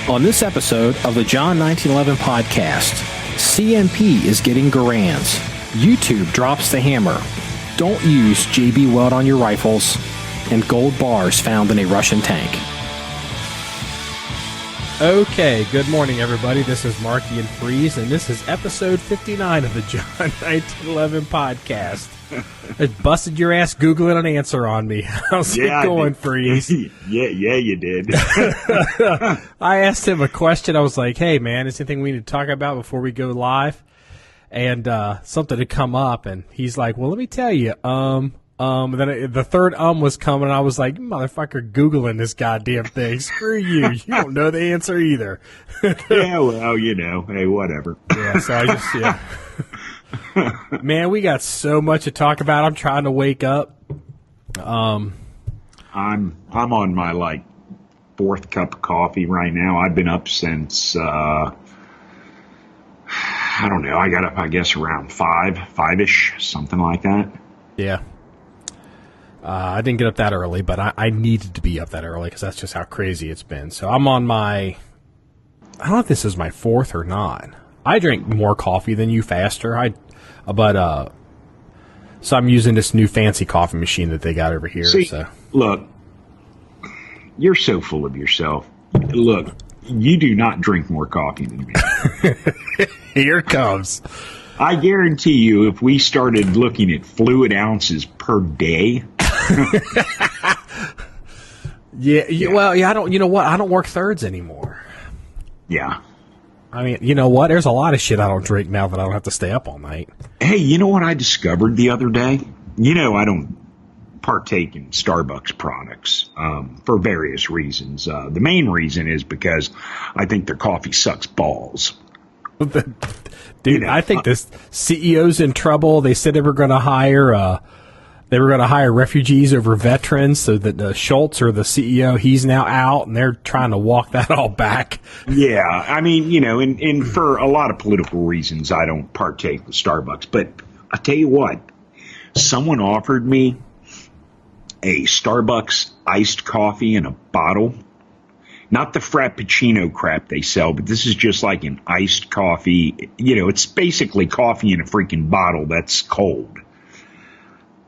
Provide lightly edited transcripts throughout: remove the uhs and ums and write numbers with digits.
On this episode of the John1911 Podcast, CMP is getting Garands. YouTube drops the hammer. Don't use JB Weld on your rifles. And gold bars found in a Russian tank. Okay, good morning, everybody. This is Marky and Freeze, and this is episode 59 of the John1911 Podcast. I busted your ass Googling an answer on me. How's it going, Freeze? yeah, you did. I asked him a question. I was like, hey, man, is there anything we need to talk about before we go live? And something had come up, and he's like, well, let me tell you, and then the third was coming, and I was like, motherfucker, Googling this goddamn thing. Screw you. You don't know the answer either. Yeah, well, hey, whatever. Yeah, so I just, yeah. Man, we got so much to talk about. I'm trying to wake up. I'm on my, fourth cup of coffee right now. I've been up since, I don't know, I got up, I guess, around 5-ish, something like that. Yeah. I didn't get up that early, but I needed to be up that early because that's just how crazy it's been. So I'm on I don't know if this is my fourth or not. I drink more coffee than you faster. So I'm using this new fancy coffee machine that they got over here. See, so look, you're so full of yourself. Look, you do not drink more coffee than me. Here it comes. I guarantee you, if we started looking at fluid ounces per day. Yeah. Well, I don't. You know what? I don't work thirds anymore. Yeah. I mean, you know what? There's a lot of shit I don't drink now that I don't have to stay up all night. Hey, you know what I discovered the other day? I don't partake in Starbucks products for various reasons. The main reason is because I think their coffee sucks balls. Dude, I think this CEO's in trouble. They said they were going to hire refugees over veterans, so that Schultz, or the CEO, he's now out, and they're trying to walk that all back. Yeah, I mean, and for a lot of political reasons, I don't partake with Starbucks. But I tell you what, someone offered me a Starbucks iced coffee in a bottle. Not the Frappuccino crap they sell, but this is just like an iced coffee. It's basically coffee in a freaking bottle that's cold.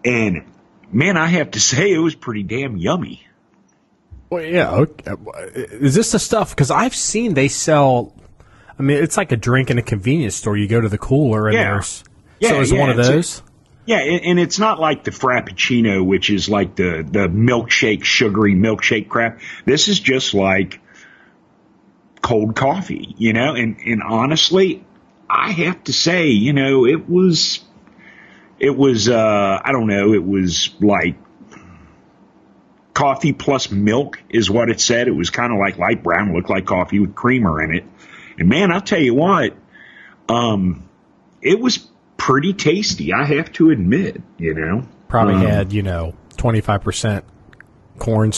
And, man, I have to say it was pretty damn yummy. Well, yeah. Okay. Is this the stuff? Because I've seen they sell, I mean, it's like a drink in a convenience store. You go to the cooler and there's... So is one of those? And it's not like the Frappuccino, which is like the milkshake, sugary milkshake crap. This is just like cold coffee, and honestly, I have to say, it was I don't know, it was like coffee plus milk is what it said. It was kind of like light brown, looked like coffee with creamer in it. And man, I'll tell you what, it was pretty tasty, I have to admit, Probably had, 25% corn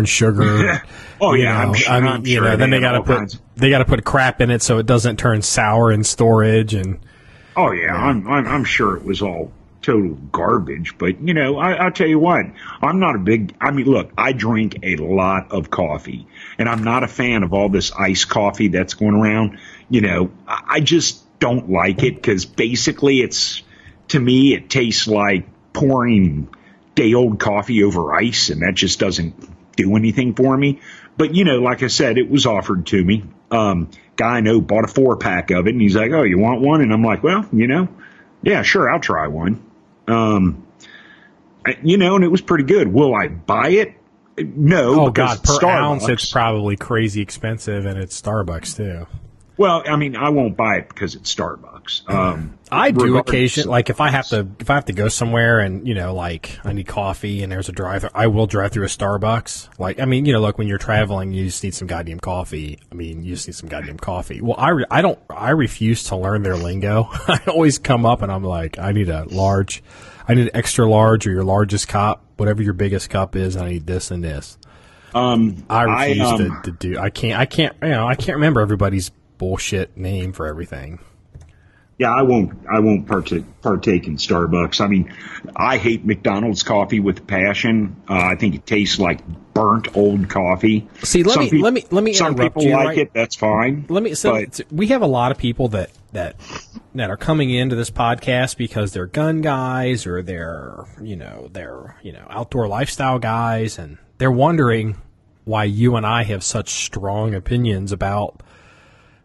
sugar. Oh yeah, I'm sure. Then they got to put crap in it so it doesn't turn sour in storage. And oh yeah, I'm sure it was all total garbage. But I'll tell you what, look, I drink a lot of coffee, and I'm not a fan of all this iced coffee that's going around. I just don't like it because basically to me it tastes like pouring day-old coffee over ice, and that just doesn't do anything for me. But, like I said, it was offered to me. Guy I know bought a 4-pack of it, and he's like, oh, you want one? And I'm like, well, yeah, sure, I'll try one. And it was pretty good. Will I buy it? No. Oh, God, per Starbucks. ounce it's probably crazy expensive, and it's Starbucks, too. Well, I mean, I won't buy it because it's Starbucks. I do occasionally, like if I have to go somewhere and I need coffee and there's a drive, I will drive through a Starbucks. Like, I mean, like when you're traveling, you just need some goddamn coffee. Well, I refuse to learn their lingo. I always come up and I'm like, I need an extra large or your largest cup, whatever your biggest cup is. I need this and this. I refuse to do. I can't remember everybody's bullshit name for everything. Yeah, I won't partake in Starbucks. I mean, I hate McDonald's coffee with passion. I think it tastes like burnt old coffee. See, let me interrupt some people you, like right? it. That's fine. We have a lot of people that are coming into this podcast because they're gun guys or they're outdoor lifestyle guys, and they're wondering why you and I have such strong opinions about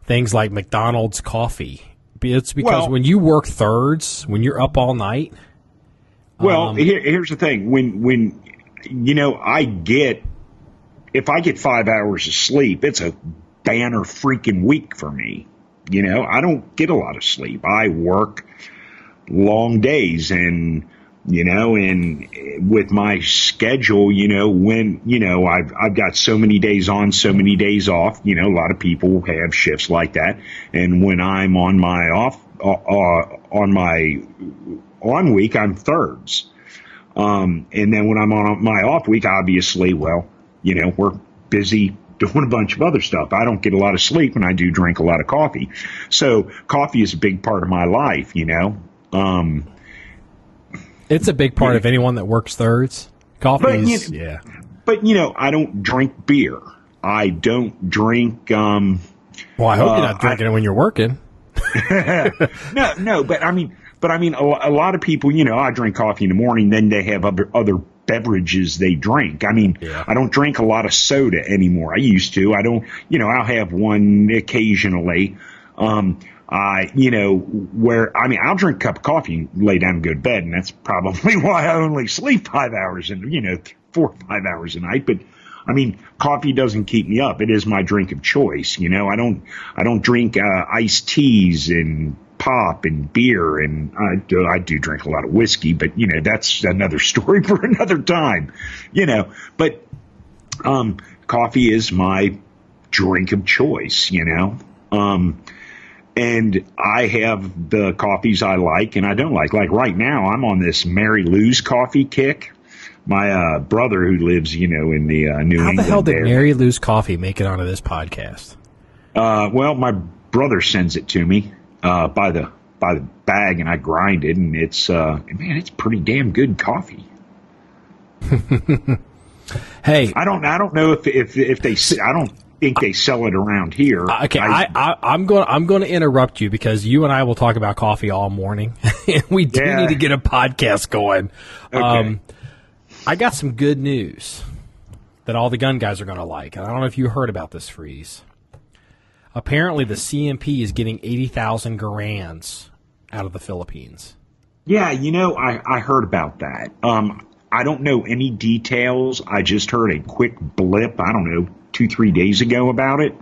things like McDonald's coffee. It's because when you work thirds, when you're up all night. Well, here's the thing. When if I get 5 hours of sleep, it's a banner freaking week for me. I don't get a lot of sleep. I work long days, and with my schedule, I've got so many days on, so many days off. A lot of people have shifts like that. And when I'm on my on week, I'm thirds. And then when I'm on my off week, obviously, we're busy doing a bunch of other stuff. I don't get a lot of sleep, and I do drink a lot of coffee. So coffee is a big part of my life, It's a big part of anyone that works thirds. Coffee is, yeah. But, I don't drink beer. I don't drink... well, I hope you're not drinking it when you're working. No, but I mean, a lot of people, I drink coffee in the morning, then they have other beverages they drink. I mean, I don't drink a lot of soda anymore. I used to. I don't, I'll have one occasionally. I'll drink a cup of coffee and lay down and go to bed, and that's probably why I only sleep 5 hours and 4 or 5 hours a night. But I mean, coffee doesn't keep me up. It is my drink of choice. I don't drink iced teas and pop and beer, and I do drink a lot of whiskey, but that's another story for another time. But coffee is my drink of choice. And I have the coffees I like and I don't like. Like right now, I'm on this Mary Lou's coffee kick. My brother, who lives, in the New England. How the hell did Mary Lou's coffee make it onto this podcast? Well, my brother sends it to me by the bag, and I grind it, and it's pretty damn good coffee. Hey, I don't know if they. I don't think they sell it around here. Okay, I'm going to interrupt you because you and I will talk about coffee all morning. We do need to get a podcast going. Okay. I got some good news that all the gun guys are going to like. I don't know if you heard about this, Freeze. Apparently, the CMP is getting 80,000 Garands out of the Philippines. Yeah, I heard about that. I don't know any details. I just heard a quick blip, 2-3 days ago about it.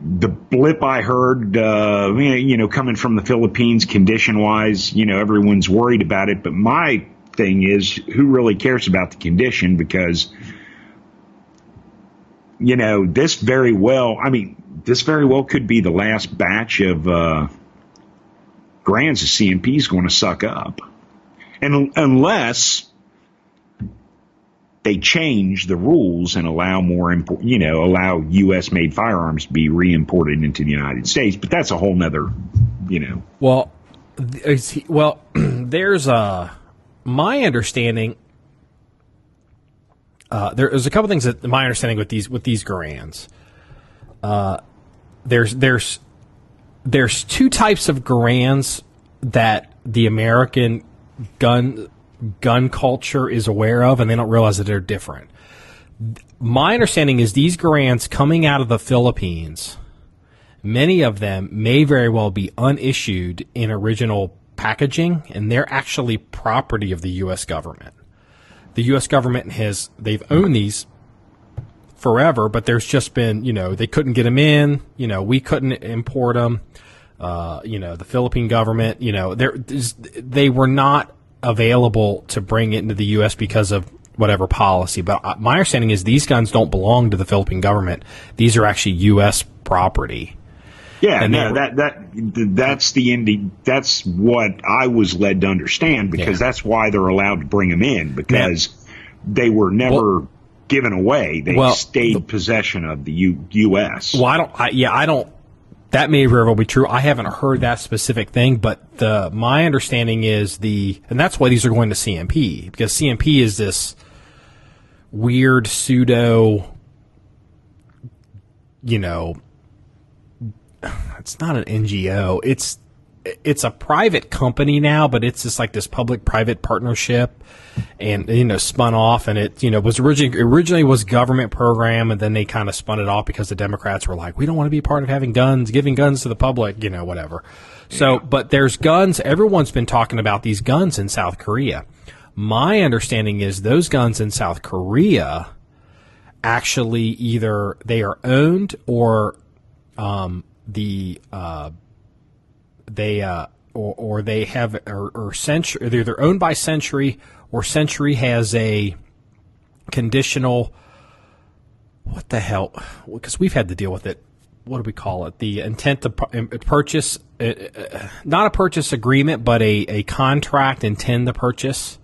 The blip I heard, coming from the Philippines, condition-wise, everyone's worried about it. But my thing is, who really cares about the condition? Because, this very well could be the last batch of Garands the CMP is going to suck up. And unless they change the rules and allow allow U.S.-made firearms to be re-imported into the United States, but that's a whole nother, Well, there's my understanding. There's a couple things that my understanding with these Garands. There's two types of Garands that the American gun culture is aware of, and they don't realize that they're different. My understanding is these Garands coming out of the Philippines, many of them may very well be unissued in original packaging, and they're actually property of the U.S. government. The U.S. government they've owned these forever, but there's just been, they couldn't get them in, we couldn't import them, the Philippine government, they were not available to bring it into the U.S. because of whatever policy. But my understanding is these guns don't belong to the Philippine government. These are actually U.S. property. Yeah, and that's what I was led to understand, because that's why they're allowed to bring them in, because they were never given away. They stayed possession of the U.S. Well, I don't that may very well be true. I haven't heard that specific thing, but my understanding is and that's why these are going to CMP, because CMP is this weird pseudo, it's not an NGO. It's a private company now, but it's just like this public-private partnership, and spun off, and it was originally was government program, and then they kind of spun it off because the Democrats were like, we don't want to be part of having guns, giving guns to the public, whatever. So, but there's guns. Everyone's been talking about these guns in South Korea. My understanding is those guns in South Korea actually either they are owned or they have or Century, they're either owned by Century or Century has a conditional, what the hell, because we've had to deal with it. What do we call it? The intent to purchase, not a purchase agreement, but a contract intend to purchase.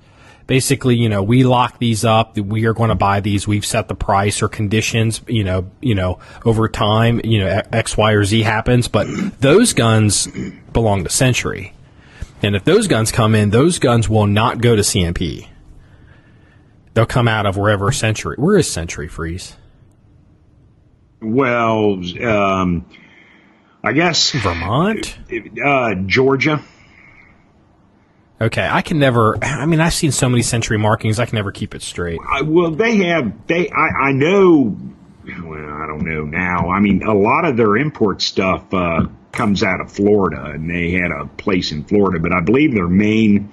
Basically, we lock these up. We are going to buy these. We've set the price or conditions, over time, X, Y, or Z happens. But those guns belong to Century. And if those guns come in, those guns will not go to CMP. They'll come out of wherever Century. Where is Century Freeze? Well, I guess Vermont? Georgia. Okay, I can never. I mean, I've seen so many Century markings, I can never keep it straight. Well, I know. Well, I don't know now. I mean, a lot of their import stuff comes out of Florida, and they had a place in Florida, but I believe their main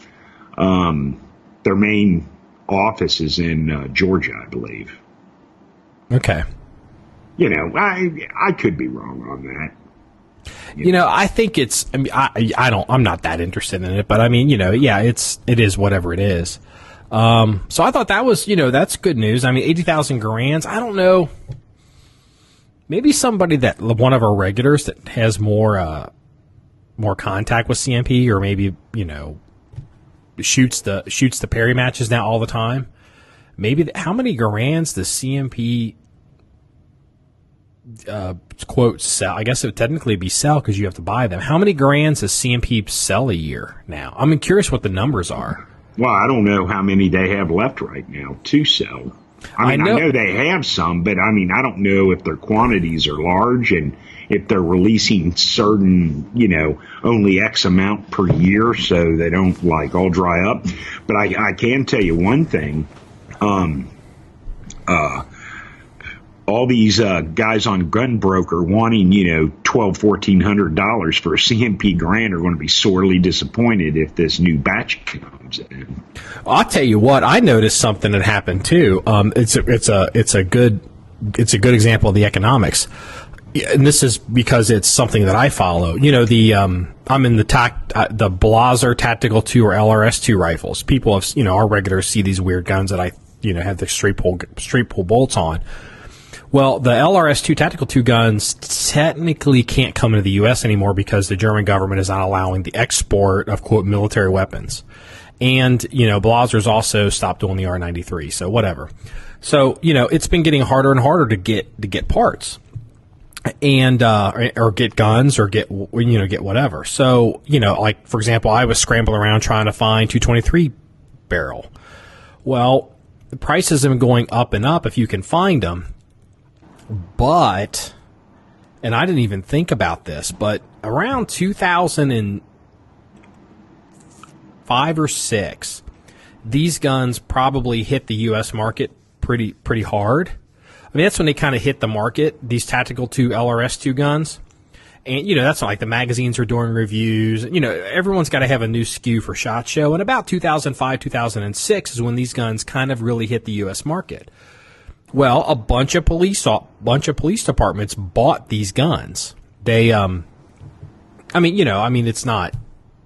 office is in Georgia, I believe. Okay. I could be wrong on that. I think it's. I mean, I'm not that interested in it, but I mean, it is whatever it is. So I thought that was, that's good news. I mean, 80,000 Garands. I don't know. Maybe somebody one of our regulars that has more contact with CMP, or maybe shoots the Perry matches now all the time. Maybe how many Garands does CMP quote sell? I guess it would technically be sell because you have to buy them. How many Garands does CMP sell a year now? I'm curious what the numbers are. Well, I don't know how many they have left right now to sell. I know they have some, but I mean, I don't know if their quantities are large and if they're releasing certain, only X amount per year so they don't all dry up. But I can tell you one thing. All these guys on Gunbroker wanting, $1,200-$1,400 for a CMP Garand are going to be sorely disappointed if this new batch comes in. I'll tell you what, I noticed something that happened too. It's a good example of the economics, and this is because it's something that I follow. I'm in the Blaser Tactical 2 or LRS-2 rifles. People have, our regulars see these weird guns that I, have the straight pull bolts on. Well, the LRS-2 Tactical 2 guns technically can't come into the U.S. anymore because the German government is not allowing the export of, quote, military weapons. And, Blaser's also stopped doing the R93, so whatever. So, it's been getting harder and harder to get parts. And, or get guns or get whatever. So, for example, I was scrambling around trying to find 223 barrel. Well, the prices have been going up and up if you can find them. But, and I didn't even think about this, but around 2005 or 6, these guns probably hit the U.S. market pretty hard. I mean, that's when they kind of hit the market, these Tactical 2 LRS-2 guns. And, that's like the magazines are doing reviews. Everyone's got to have a new SKU for SHOT Show. And about 2005, 2006 is when these guns kind of really hit the U.S. market. Well, a bunch of police departments bought these guns. They, it's not,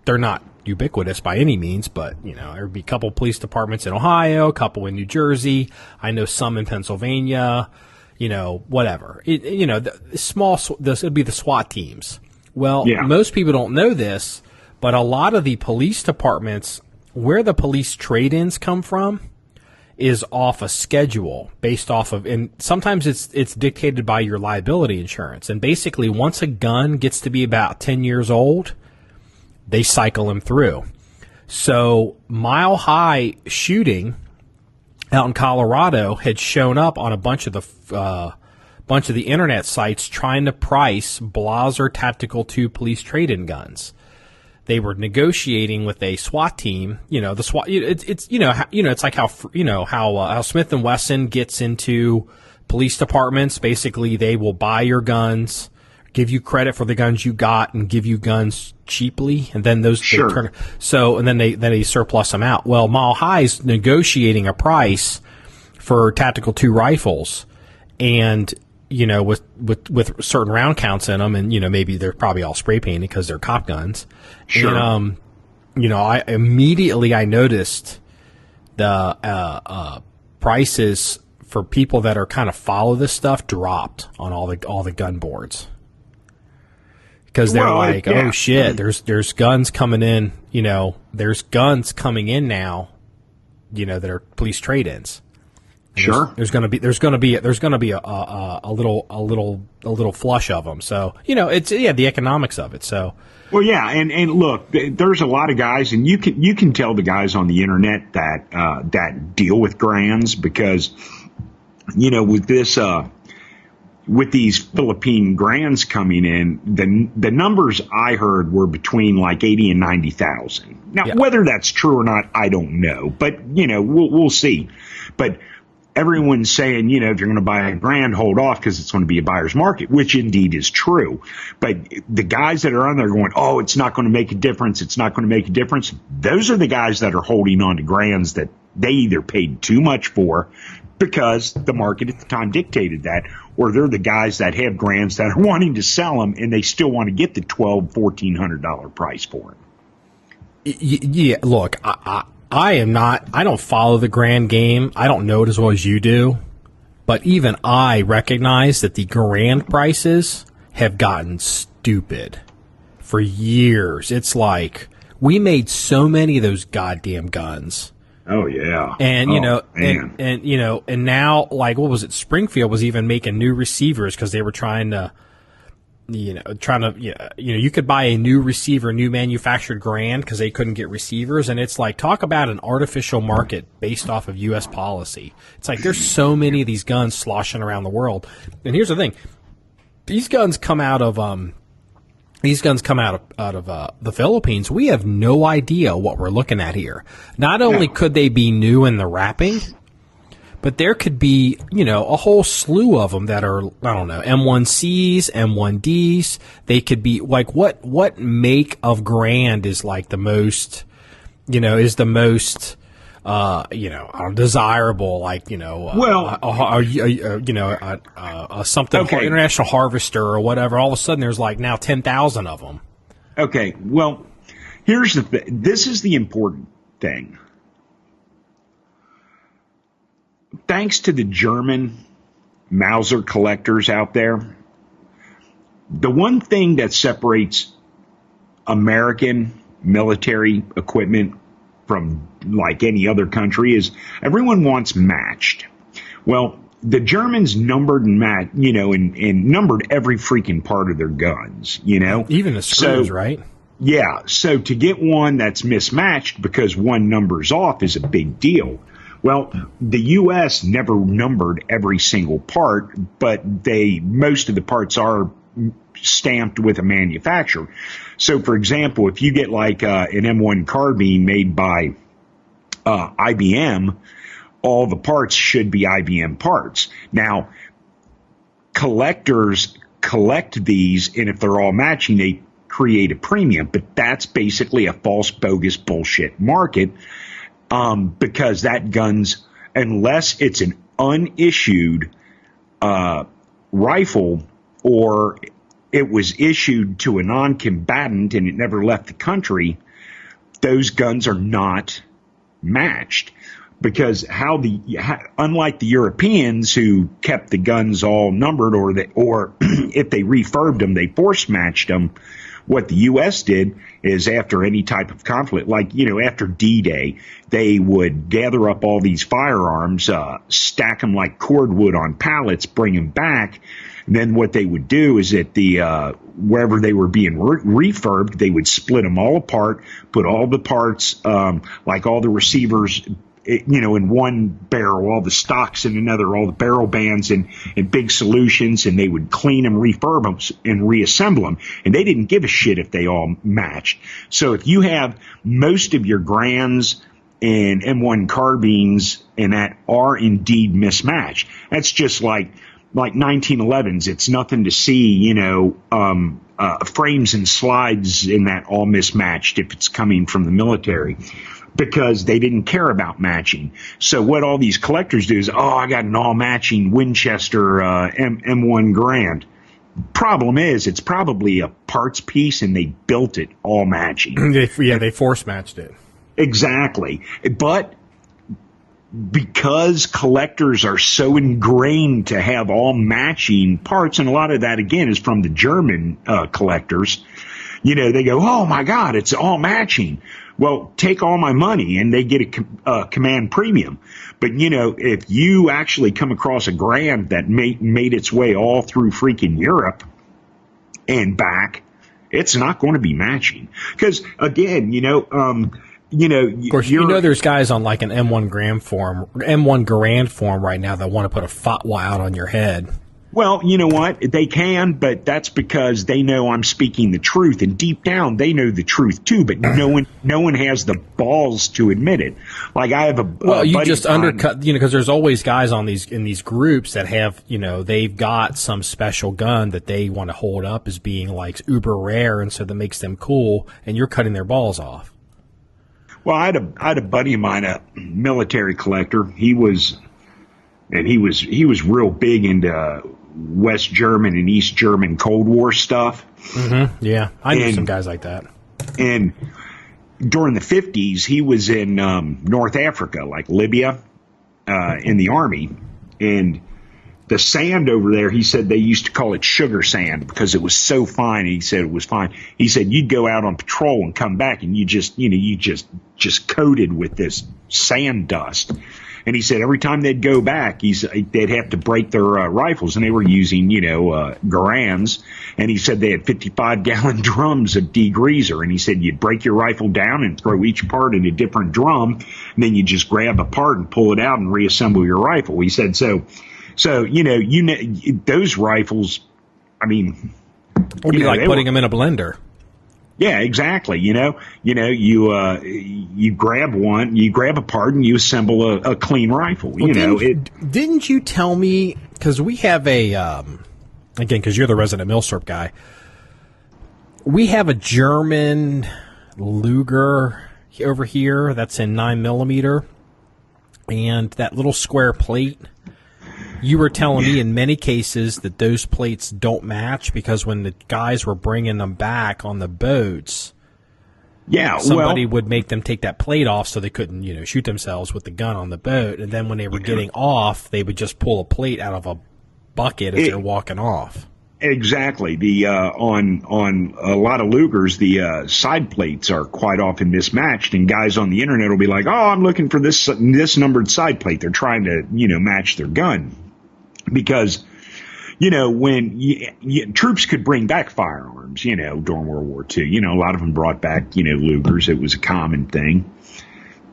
they're not ubiquitous by any means, but, there would be a couple police departments in Ohio, a couple in New Jersey. I know some in Pennsylvania, whatever. This would be the SWAT teams. Well, Most people don't know this, but a lot of the police departments, where the police trade-ins come from, is off a schedule based off of, and sometimes it's dictated by your liability insurance. And basically, once a gun gets to be about 10 years old, they cycle them through. So Mile High Shooting out in Colorado had shown up on a bunch of the internet sites trying to price Blaser Tactical 2 police trade-in guns. They were negotiating with a SWAT team. The SWAT. It's like how Smith & Wesson gets into police departments. Basically, they will buy your guns, give you credit for the guns you got, and give you guns cheaply, and then those sure. they surplus them out. Well, Mile High's negotiating a price for Tactical 2 rifles, and with certain round counts in them, and maybe they're probably all spray painted because they're cop guns. Sure. And I immediately noticed the prices for people that are kind of follow this stuff dropped on all the gun boards. Because they're oh shit, there's guns coming in, there's guns coming in now, that are police trade-ins. Sure. There's going to be a little flush of them. So, it's the economics of it. So, well, yeah, and look, there's a lot of guys, and you can tell the guys on the internet that deal with Garands, because with this with these Philippine Garands coming in, the numbers I heard were between like 80 and 90,000. Now, whether that's true or not, I don't know, but we'll see. But everyone's saying, if you're going to buy a Garand, hold off because it's going to be a buyer's market, which indeed is true. But the guys that are on there going, oh, it's not going to make a difference, it's not going to make a difference, those are the guys that are holding on to Garands that they either paid too much for because the market at the time dictated that, or they're the guys that have Garands that are wanting to sell them and they still want to get the $1,200-$1,400 price for it. Yeah, look, I don't follow the Garand game. I don't know it as well as you do. But even I recognize that the Garand prices have gotten stupid for years. It's like, we made so many of those goddamn guns. Oh yeah. And and now, like, what was it? Springfield was even making new receivers because they were trying to you could buy a new receiver, new manufactured Garand, because they couldn't get receivers. And it's like, talk about an artificial market based off of U.S. policy. It's like, there's so many of these guns sloshing around the world. And here's the thing. These guns come out of the Philippines. We have no idea what we're looking at here. Not only could they be new in the wrapping, but there could be, a whole slew of them that are, I don't know, M1Cs, M1Ds. They could be like, what make of Garand is like the most, desirable, like, something called International Harvester or whatever. All of a sudden there's like now 10,000 of them. Okay. Well, here's the thing. This is the important thing. Thanks to the German Mauser collectors out there, the one thing that separates American military equipment from like any other country is everyone wants matched. Well, the Germans numbered and and numbered every freaking part of their guns, Even the screws, right? Yeah. So to get one that's mismatched because one number's off is a big deal. Well, the U.S. never numbered every single part, but most of the parts are stamped with a manufacturer. So, for example, if you get like an M1 carbine made by IBM, all the parts should be IBM parts. Now, collectors collect these, and if they're all matching, they create a premium. But that's basically a false, bogus, bullshit market. Because that gun's, unless it's an unissued rifle or it was issued to a non-combatant and it never left the country, those guns are not matched. Because unlike the Europeans who kept the guns all numbered, or if they refurbed them, they force matched them. what the U.S. did is after any type of conflict, like, after D-Day, they would gather up all these firearms, stack them like cordwood on pallets, bring them back. And then what they would do is at wherever they were being refurbed, they would split them all apart, put all the parts, like all the receivers, in one barrel, all the stocks in another, all the barrel bands in big solutions, and they would clean them, refurb them, and reassemble them. And they didn't give a shit if they all matched. So if you have most of your Garands and M1 carbines and that are indeed mismatched, that's just like 1911s. It's nothing to see, frames and slides in that all mismatched if it's coming from the military, because they didn't care about matching. So what all these collectors do is, I got an all-matching Winchester M1 Garand. Problem is, it's probably a parts piece, and they built it all matching. They force-matched it. Exactly. But because collectors are so ingrained to have all matching parts, and a lot of that, again, is from the German collectors, they go, oh, my God, it's all matching. Well, take all my money, and they get a command premium. But, if you actually come across a Garand that made its way all through freaking Europe and back, it's not going to be matching. Because, again, of course, there's guys on like an M1 Garand form right now that want to put a fatwa out on your head. Well, you know what? They can, but that's because they know I'm speaking the truth, and deep down they know the truth too. But no one has the balls to admit it. Like I have a you just undercut, because there's always guys in these groups that have, they've got some special gun that they want to hold up as being like uber rare, and so that makes them cool, and you're cutting their balls off. Well, I had a buddy of mine, a military collector. He was real big into West German and East German Cold War stuff. Mm-hmm. Yeah, I knew some guys like that. And during the 50s, he was in North Africa, like Libya, in the army. And the sand over there, he said they used to call it sugar sand because it was so fine. He said it was fine. He said you'd go out on patrol and come back, and you just coated with this sand dust. And he said every time they'd go back, they'd have to break their rifles, and they were using, Garands. And he said they had 55-gallon drums of degreaser. And he said you'd break your rifle down and throw each part in a different drum, and then you just grab a part and pull it out and reassemble your rifle. He said so those rifles, I mean, it would be like putting them in a blender. Yeah, exactly. You grab one, you grab a part, and you assemble a clean rifle. Didn't you tell me, because we have again, because you're the resident Milsurp guy, we have a German Luger over here that's in 9mm, and that little square plate. You were telling me in many cases that those plates don't match because when the guys were bringing them back on the boats, somebody would make them take that plate off so they couldn't, shoot themselves with the gun on the boat. And then when they were getting off, they would just pull a plate out of a bucket as they're walking off. Exactly. The on a lot of Lugers, the side plates are quite often mismatched, and guys on the internet will be like, "Oh, I'm looking for this numbered side plate." They're trying to match their gun. Because, when troops could bring back firearms, during World War II, a lot of them brought back, Lugers. It was a common thing.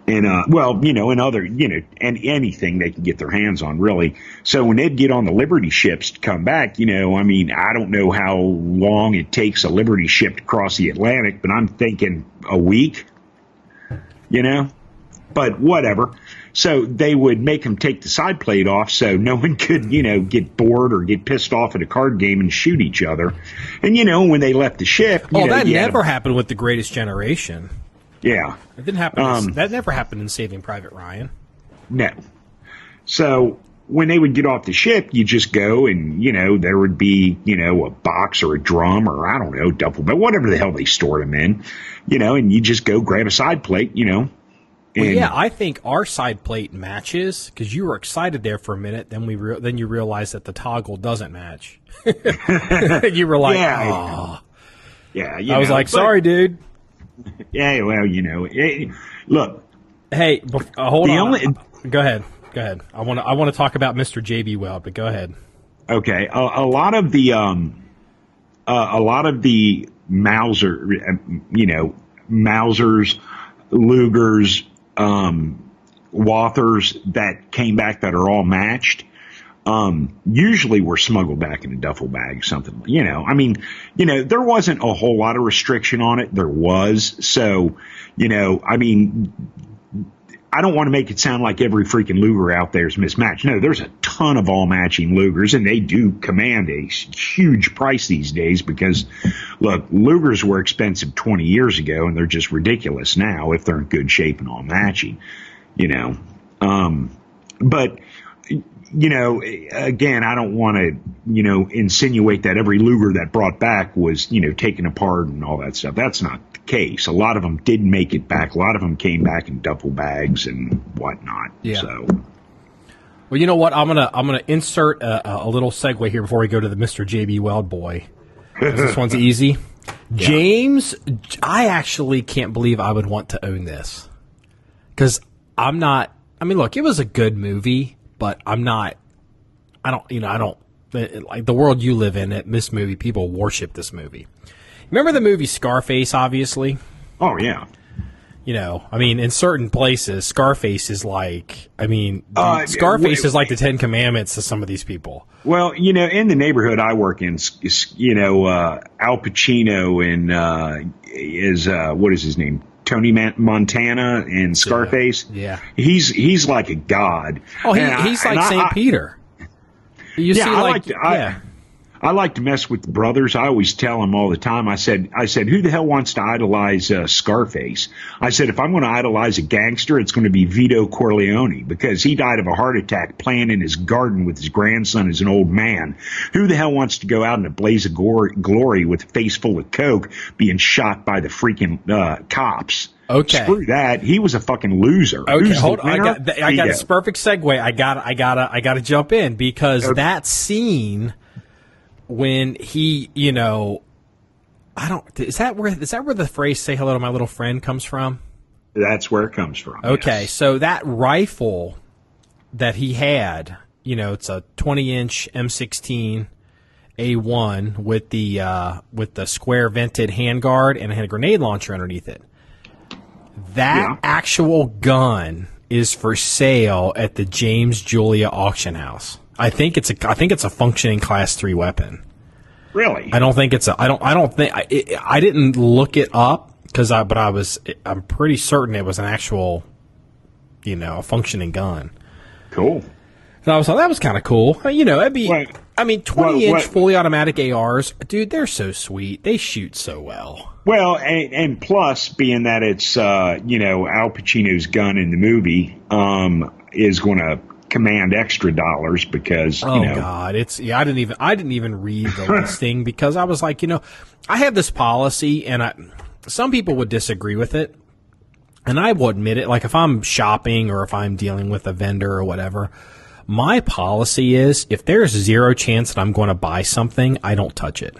And, and other, and anything they could get their hands on, really. So when they'd get on the Liberty ships to come back, I don't know how long it takes a Liberty ship to cross the Atlantic, but I'm thinking a week, but whatever. So they would make them take the side plate off so no one could, get bored or get pissed off at a card game and shoot each other. And, when they left the ship... that never happened with The Greatest Generation. Yeah. It didn't happen. That never happened in Saving Private Ryan. No. So when they would get off the ship, you just go and, there would be, a box or a drum or, I don't know, duffel bag, whatever the hell they stored them in, and you just go grab a side plate, Well, I think our side plate matches because you were excited there for a minute. Then then you realized that the toggle doesn't match. You were like, "Oh." Yeah, I was like, sorry, dude. Yeah, well, look. Hey, hold on. Go ahead. I want to talk about Mr. JB Weld, but go ahead. Okay, a lot of the Mausers, Lugers, Walthers that came back that are all matched, usually were smuggled back in a duffel bag, something. There wasn't a whole lot of restriction on it. There was, so I don't want to make it sound like every freaking Luger out there is mismatched. No, there's a ton of all-matching Lugers, and they do command a huge price these days because, look, Lugers were expensive 20 years ago, and they're just ridiculous now if they're in good shape and all-matching, But, again, I don't want to, insinuate that every Luger that brought back was, taken apart and all that stuff. That's not the case. A lot of them did make it back. A lot of them came back in duffel bags and whatnot. Yeah. So, well, you know what? I'm gonna insert a little segue here before we go to the Mr. JB Weld boy. This one's easy. Yeah. James, I actually can't believe I would want to own this because I'm not. I mean, look, it was a good movie, but I'm not. I don't like the world you live in. At this movie, people worship this movie. Remember the movie Scarface? Obviously. Oh yeah. In certain places, Scarface is like. Scarface is like the Ten Commandments to some of these people. Well, in the neighborhood I work in, Al Pacino and is what is his name? Tony Montana and Scarface. Yeah. He's like a god. Oh, he's like St. Peter. You see, I like to mess with the brothers. I always tell them all the time. I said, who the hell wants to idolize Scarface? I said, if I'm going to idolize a gangster, it's going to be Vito Corleone because he died of a heart attack playing in his garden with his grandson as an old man. Who the hell wants to go out in a blaze of glory with a face full of coke being shot by the freaking cops? Okay. Screw that. He was a fucking loser. Okay, Who's hold on. I got this perfect segue. I gotta jump in because that scene when he, is that where the phrase "say hello to my little friend" comes from? That's where it comes from. Okay, yes. So that rifle that he had, it's a 20-inch M16 A1 with the square vented handguard and it had a grenade launcher underneath it. That actual gun is for sale at the James Julia auction house. I think it's a functioning Class 3 weapon. Really? I don't think it's I didn't look it up I'm pretty certain it was an actual, a functioning gun. Cool. So I was like, that was kind of cool. It'd be. What? 20-inch fully automatic ARs, dude, they're so sweet. They shoot so well. Well, and plus, being that it's, Al Pacino's gun in the movie is going to command extra dollars because, God, I didn't even read the listing because I was like, I have this policy and some people would disagree with it. And I will admit it, like if I'm shopping or if I'm dealing with a vendor or whatever, my policy is if there's zero chance that I'm going to buy something, I don't touch it.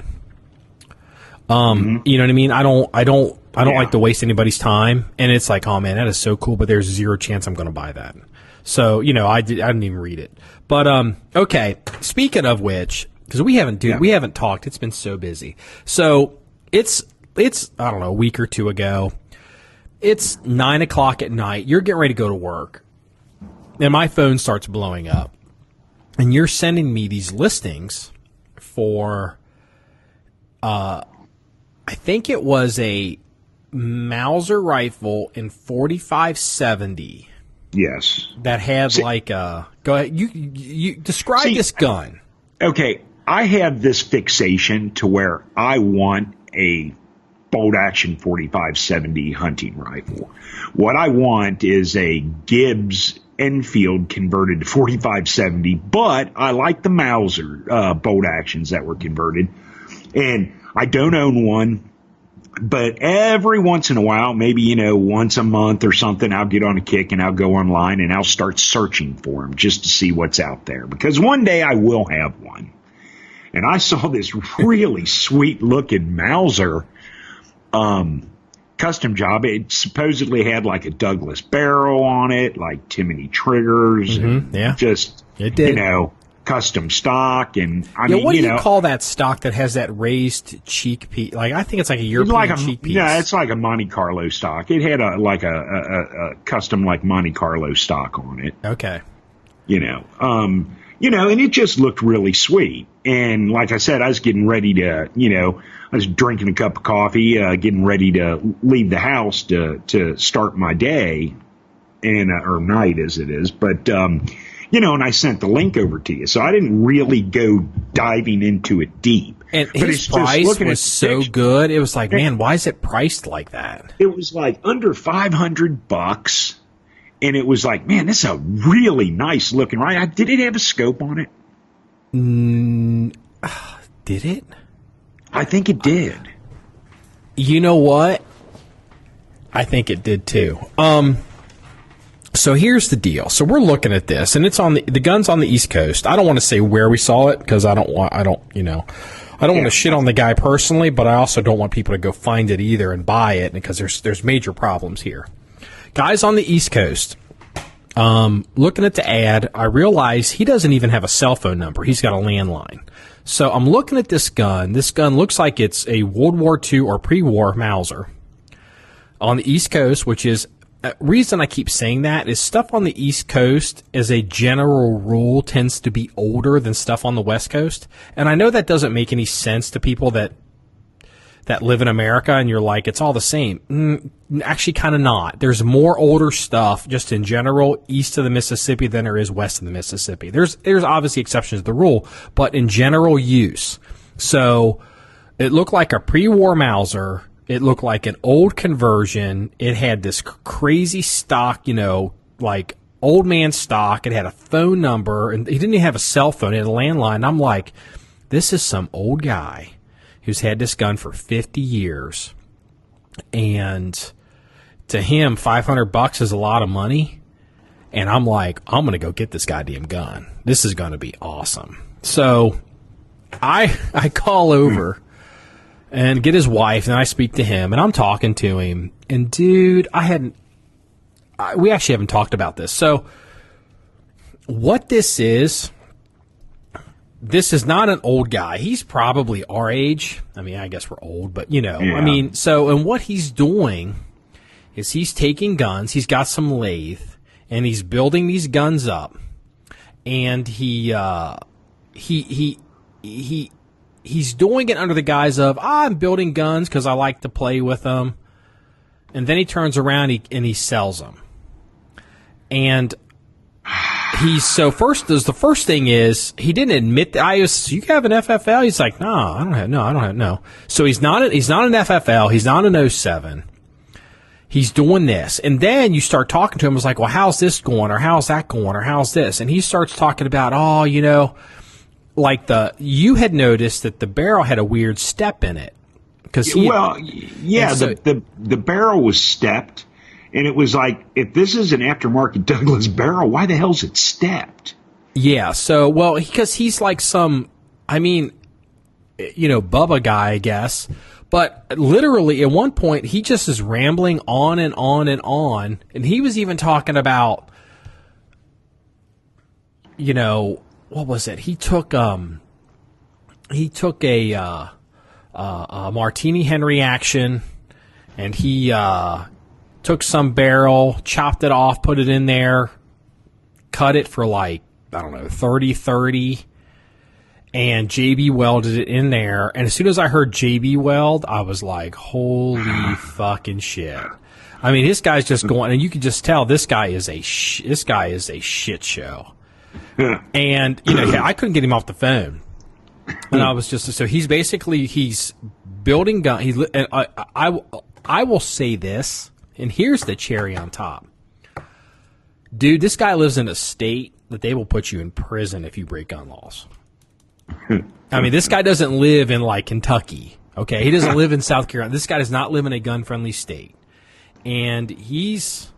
You know what I mean? I don't like to waste anybody's time. And it's like, oh man, that is so cool, but there's zero chance I'm going to buy that. So, I didn't even read it. But, okay. Speaking of which, because we haven't talked. It's been so busy. So it's, I don't know, a week or two ago. It's 9:00 at night. You're getting ready to go to work. And my phone starts blowing up. And you're sending me these listings for, I think it was a Mauser rifle in 4570. Yes. That had go ahead. You describe this gun. Okay. I have this fixation to where I want a bolt action 4570 hunting rifle. What I want is a Gibbs Enfield converted to 4570, but I like the Mauser bolt actions that were converted. And I don't own one. But every once in a while, maybe, once a month or something, I'll get on a kick and I'll go online and I'll start searching for them just to see what's out there. Because one day I will have one. and I saw this really sweet looking Mauser custom job. It supposedly had like a Douglas barrel on it, like Timony triggers, and just, it did. Custom stock. And what do you call that stock that has that raised cheek piece? Like, I think it's like a European cheek piece. Yeah, it's like a Monte Carlo stock. It had a custom like Monte Carlo stock on it. Okay. And it just looked really sweet. And like I said, I was getting ready to, I was drinking a cup of coffee, getting ready to leave the house to start my day, or night as it is. But, and I sent the link over to you. So I didn't really go diving into it deep. And his price was so good. It was like, man, why is it priced like that? It was like under $500. And it was like, man, this is a really nice looking rifle. Did it have a scope on it? Did it? I think it did. You know what? I think it did too. So here's the deal. So we're looking at this, and it's on the gun's on the East Coast. I don't want to say where we saw it because I don't want to shit on the guy personally, but I also don't want people to go find it either and buy it because there's major problems here. Guy's on the East Coast. Looking at the ad, I realize he doesn't even have a cell phone number. He's got a landline. So I'm looking at this gun. This gun looks like it's a World War II or pre-war Mauser on the East Coast, which is reason I keep saying that is stuff on the East Coast, as a general rule, tends to be older than stuff on the West Coast. And I know that doesn't make any sense to people that live in America, and you're like, it's all the same. Actually, kind of not. There's more older stuff, just in general, east of the Mississippi than there is west of the Mississippi. There's obviously exceptions to the rule, but in general use. So it looked like a pre-war Mauser. It looked like an old conversion. It had this crazy stock, like old man stock. It had a phone number, and he didn't even have a cell phone. It had a landline. I'm like, this is some old guy who's had this gun for 50 years. And to him, $500 is a lot of money. And I'm like, I'm going to go get this goddamn gun. This is going to be awesome. So I call over and get his wife, and I speak to him, and I'm talking to him. And dude, we actually haven't talked about this. So what this is not an old guy. He's probably our age. I mean, I guess we're old, but yeah. I mean, and what he's doing is he's taking guns. He's got some lathe, and he's building these guns up. And he's doing it under the guise of, I'm building guns because I like to play with them. And then he turns around and he sells them. And the first thing is, he didn't admit that. I was, you have an FFL? He's like, I don't have. So he's not an FFL. He's not an 07. He's doing this. And then you start talking to him. It's like, well, how's this going? Or how's that going? Or how's this? And he starts talking about, like you had noticed that the barrel had a weird step in it. The barrel was stepped. And it was like, if this is an aftermarket Douglas barrel, why the hell's it stepped? Yeah, so, because he's like some, Bubba guy, I guess. But literally, at one point, he just is rambling on and on and on. And he was even talking about, what was it? He took a Martini Henry action, and he took some barrel, chopped it off, put it in there, cut it for like, I don't know, 30-30, and JB welded it in there. And as soon as I heard JB Weld, I was like, holy fucking shit. I mean, this guy's just going, and you can just tell this guy is a shit show. And, I couldn't get him off the phone. And I was just, so he's building gun. I will say this. And here's the cherry on top. Dude, this guy lives in a state that they will put you in prison if you break gun laws. I mean, this guy doesn't live in, like, Kentucky, okay? He doesn't live in South Carolina. This guy does not live in a gun-friendly state. And he's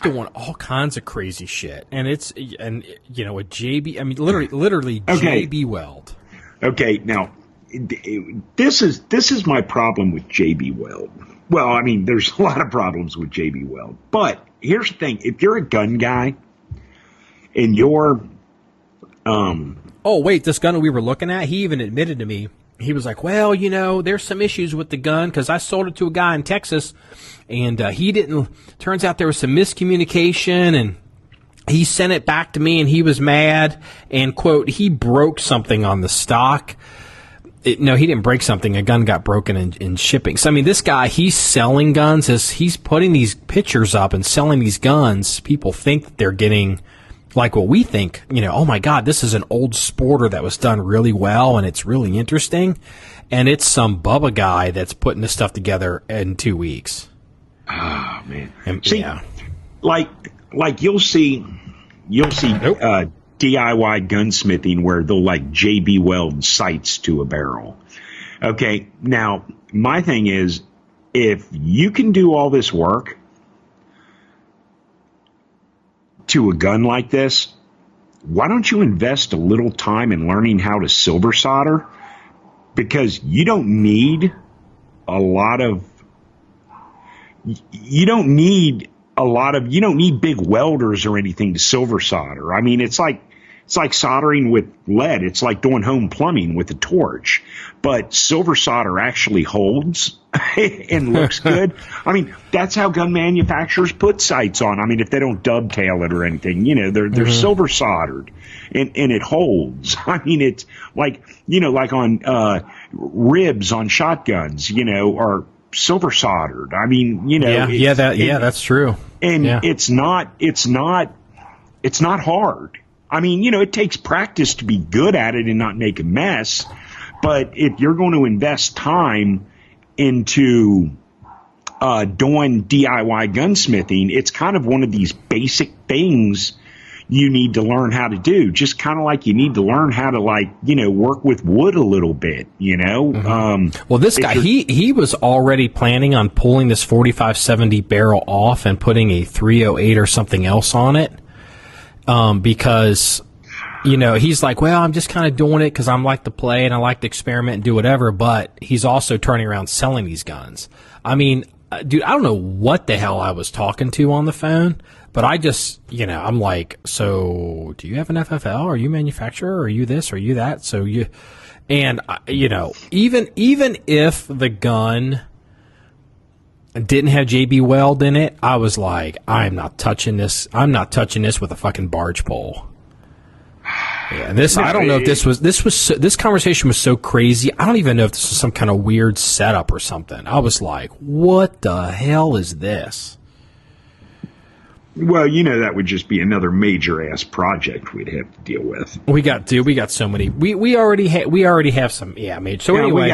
doing all kinds of crazy shit. And with JB, literally okay. JB Weld. Okay, now this is my problem with JB Weld. Well, I mean, there's a lot of problems with JB Weld, but here's the thing: if you're a gun guy and you're, oh wait, this gun we were looking at, he even admitted to me. He was like, well, you know, there's some issues with the gun because I sold it to a guy in Texas, and he didn't. Turns out there was some miscommunication, and he sent it back to me, and he was mad. And quote, he broke something on the stock. No, he didn't break something. A gun got broken in shipping. So, I mean, this guy, he's selling guns. As he's putting these pictures up and selling these guns, people think that they're getting, like what we think, you know, oh, my God, this is an old sporter that was done really well, and it's really interesting. And it's some Bubba guy that's putting this stuff together in 2 weeks. Oh, man. And, see, yeah. like you'll see DIY gunsmithing where they'll like JB Weld sights to a barrel. Okay, now my thing is, if you can do all this work to a gun like this, why don't you invest a little time in learning how to silver solder? Because you don't need a lot of, you don't need big welders or anything to silver solder. I mean, it's like soldering with lead. It's like doing home plumbing with a torch. But silver solder actually holds and looks good. I mean, that's how gun manufacturers put sights on. I mean, if they don't dovetail it or anything, you know, they're silver soldered and it holds. I mean, it's like, you know, like on ribs on shotguns, you know, are silver soldered. I mean, you know, that's true. And it's not hard. I mean, you know, it takes practice to be good at it and not make a mess. But if you're going to invest time into doing DIY gunsmithing, it's kind of one of these basic things you need to learn how to do. Just kind of like you need to learn how to, like, you know, work with wood a little bit, you know. Mm-hmm. Well, this guy, he was already planning on pulling this 4570 barrel off and putting a 308 or something else on it. Because, you know, he's like, well, I'm just kind of doing it because I like to play and I like to experiment and do whatever, but he's also turning around selling these guns. I mean, dude, I don't know what the hell I was talking to on the phone, but I just, you know, I'm like, so do you have an FFL? Are you a manufacturer? Are you this? Are you that? So you, and, you know, even if the gun didn't have JB Weld in it, I was like, I'm not touching this. I'm not touching this with a fucking barge pole. Yeah, and this, I don't know if this conversation was so crazy. I don't even know if this was some kind of weird setup or something. I was like, what the hell is this? Well, you know, that would just be another major ass project we'd have to deal with. We got so many. We already have some. Yeah, major. So anyway,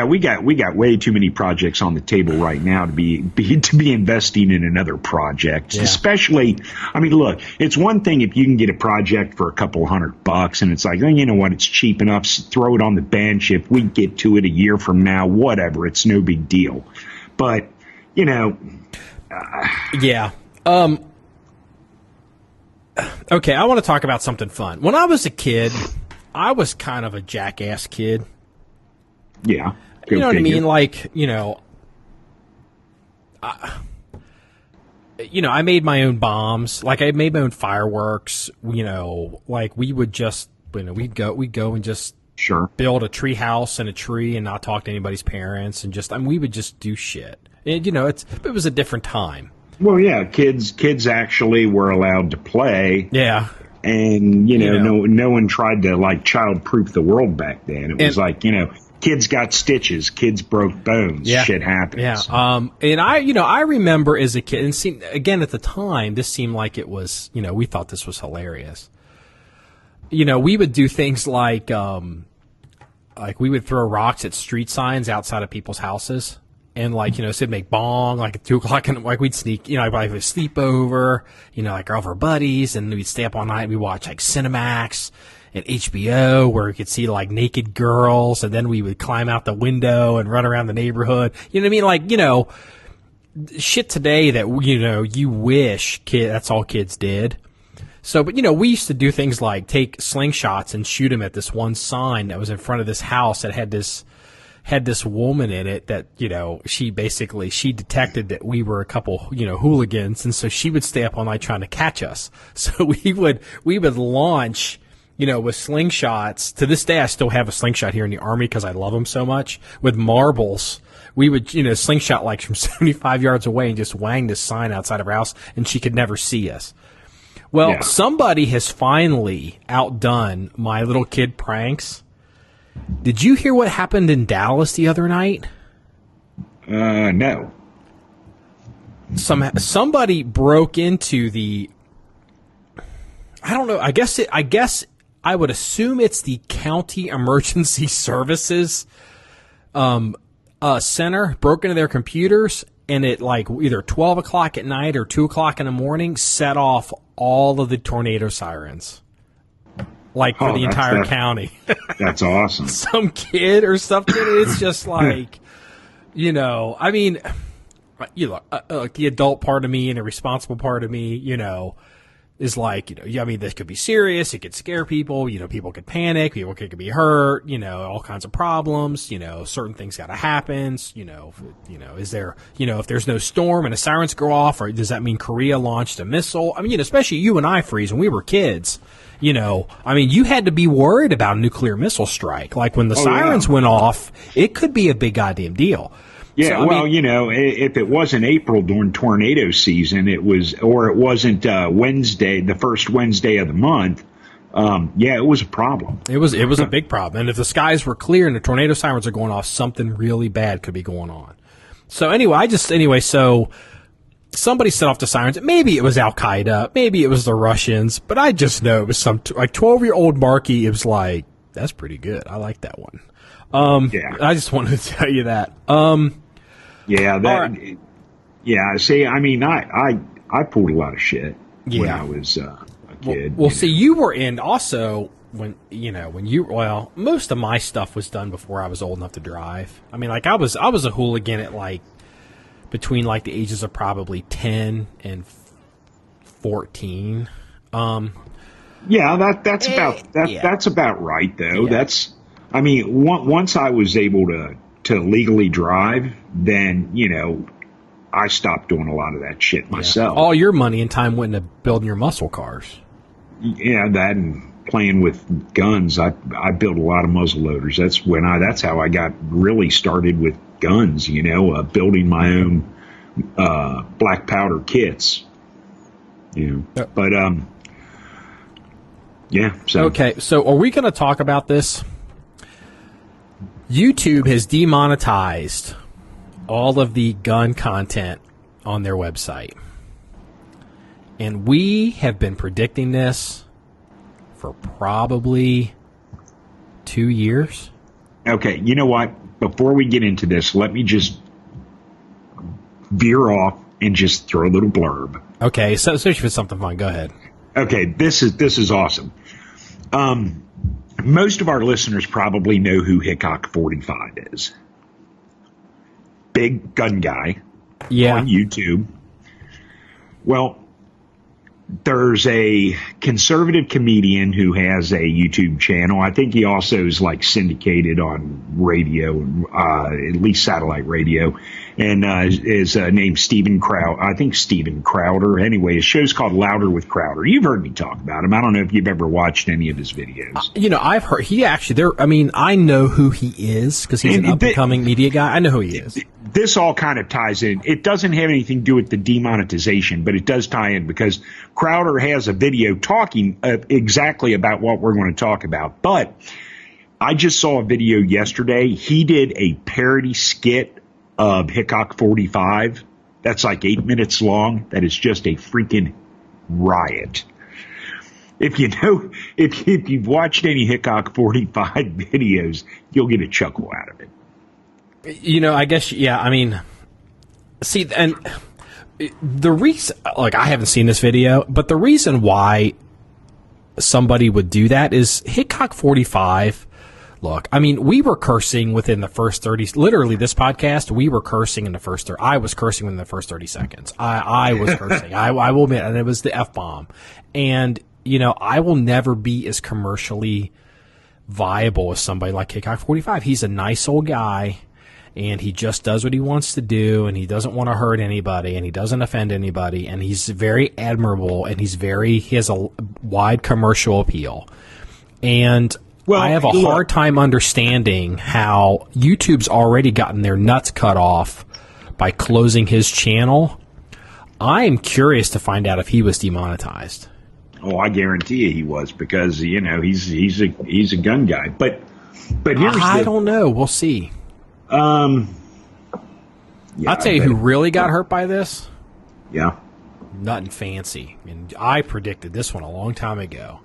we got way too many projects on the table right now to be investing in another project. Yeah. Especially, I mean, look, it's one thing if you can get a project for a couple $100 and it's like, oh, you know what, it's cheap enough. Throw it on the bench. If we get to it a year from now, whatever, it's no big deal. But you know, yeah. Okay, I want to talk about something fun. When I was a kid, I was kind of a jackass kid. Yeah. You know what I mean? Like, you know, I made my own bombs. Like, I made my own fireworks. You know, like, we would just, you know, we'd go and just build a tree house in a tree and not talk to anybody's parents. And just, I mean, we would just do shit. And, you know, it was a different time. Well, yeah, kids actually were allowed to play. Yeah. And, you know, no one tried to, like, child-proof the world back then. It was like, you know, kids got stitches, kids broke bones, shit happens. Yeah. And I remember as a kid, and again, at the time, this seemed like it was, you know, we thought this was hilarious. You know, we would do things like we would throw rocks at street signs outside of people's houses. And, like, you know, so it'd make bong, like, at 2 o'clock, and, like, we'd sneak, you know, like, a sleepover, you know, like, all of our buddies, and we'd stay up all night, and we'd watch, like, Cinemax and HBO, where we could see, like, naked girls, and then we would climb out the window and run around the neighborhood. You know what I mean? Like, you know, shit today that, you know, you wish that's all kids did. So, but, you know, we used to do things like take slingshots and shoot them at this one sign that was in front of this house that had this woman in it that, you know, she detected that we were a couple, you know, hooligans. And so she would stay up all night trying to catch us. So we would launch, you know, with slingshots. To this day, I still have a slingshot here in the Army because I love them so much. With marbles, we would, you know, slingshot like from 75 yards away and just wang this sign outside of our house, and she could never see us. Well, Somebody has finally outdone my little kid pranks. Did you hear what happened in Dallas the other night? No. Somebody broke into the, I don't know, I guess I would assume it's the County Emergency Services center, broke into their computers, and at like either 12 o'clock at night or 2 o'clock in the morning set off all of the tornado sirens. Like for the entire county. That's awesome. Some kid or something. It's just like, you know, I mean, you know, the adult part of me and the responsible part of me, you know, is like, you know, yeah, I mean, this could be serious. It could scare people. You know, people could panic. People could be hurt. You know, all kinds of problems. You know, certain things got to happen. You know, is there, you know, if there's no storm and the sirens go off, or does that mean Korea launched a missile? I mean, you know, especially you and I, Freeze, when we were kids. You know, I mean, you had to be worried about a nuclear missile strike. Like when the sirens went off, it could be a big goddamn deal. Yeah, so, well, you know, if it wasn't April during tornado season, it wasn't Wednesday, the first Wednesday of the month. It was a problem. It was a big problem. And if the skies were clear and the tornado sirens are going off, something really bad could be going on. So anyway, so somebody set off the sirens. Maybe it was Al Qaeda, maybe it was the Russians, but I just know it was some like 12-year-old Marky. It was like, that's pretty good. I like that one. I just wanted to tell you that. Right. Yeah. See, I mean, I pulled a lot of shit when I was a kid. Well, see, you were in also most of my stuff was done before I was old enough to drive. I mean, like I was a hooligan at like between like the ages of probably 10 and 14. That's about right though. Yeah. I mean, once I was able to legally drive, then, you know, I stopped doing a lot of that shit myself. All your money and time went into building your muscle cars. Yeah, that and playing with guns. I built a lot of muzzle loaders. That's how I got really started with guns, you know, building my own black powder kits. You know, but so okay, so are we going to talk about this? YouTube has demonetized all of the gun content on their website. And we have been predicting this for probably 2 years. Okay, you know what? Before we get into this, let me just veer off and just throw a little blurb. Okay, so search for something fun. Go ahead. Okay, this is awesome. Most of our listeners probably know who Hickok 45 is. Big gun guy on YouTube. Well, there's a conservative comedian who has a YouTube channel. I think he also is like syndicated on radio, at least satellite radio, and is named Steven Crowder. I think Steven Crowder. Anyway, his show's called Louder with Crowder. You've heard me talk about him. I don't know if you've ever watched any of his videos. You know, I've heard I know who he is because he's an up-and-coming media guy. I know who he is. This all kind of ties in. It doesn't have anything to do with the demonetization, but it does tie in because Crowder has a video talking exactly about what we're going to talk about. But I just saw a video yesterday. He did a parody skit of Hickok 45. That's like 8 minutes long. That is just a freaking riot. If you've watched any Hickok 45 videos, you'll get a chuckle out of it. You know, I guess, yeah, I mean, see, and the reason, like, I haven't seen this video, but the reason why somebody would do that is Hickok 45, look, I mean, we were cursing within the first 30, literally this podcast, we were cursing in the first 30, I was cursing within the first 30 seconds. I was cursing, I will admit, and it was the F-bomb. And I will never be as commercially viable as somebody like Hickok 45. He's a nice old guy, and he just does what he wants to do, and he doesn't want to hurt anybody, and he doesn't offend anybody, and he's very admirable, and he has a wide commercial appeal. And I have a hard time understanding how YouTube's already gotten their nuts cut off by closing his channel. I am curious to find out if he was demonetized. Oh, I guarantee you he was, because he's a gun guy. But here's I don't know. We'll see. Yeah, I'll tell you who really got hurt by this. Yeah, Nothing Fancy. And I predicted this one a long time ago.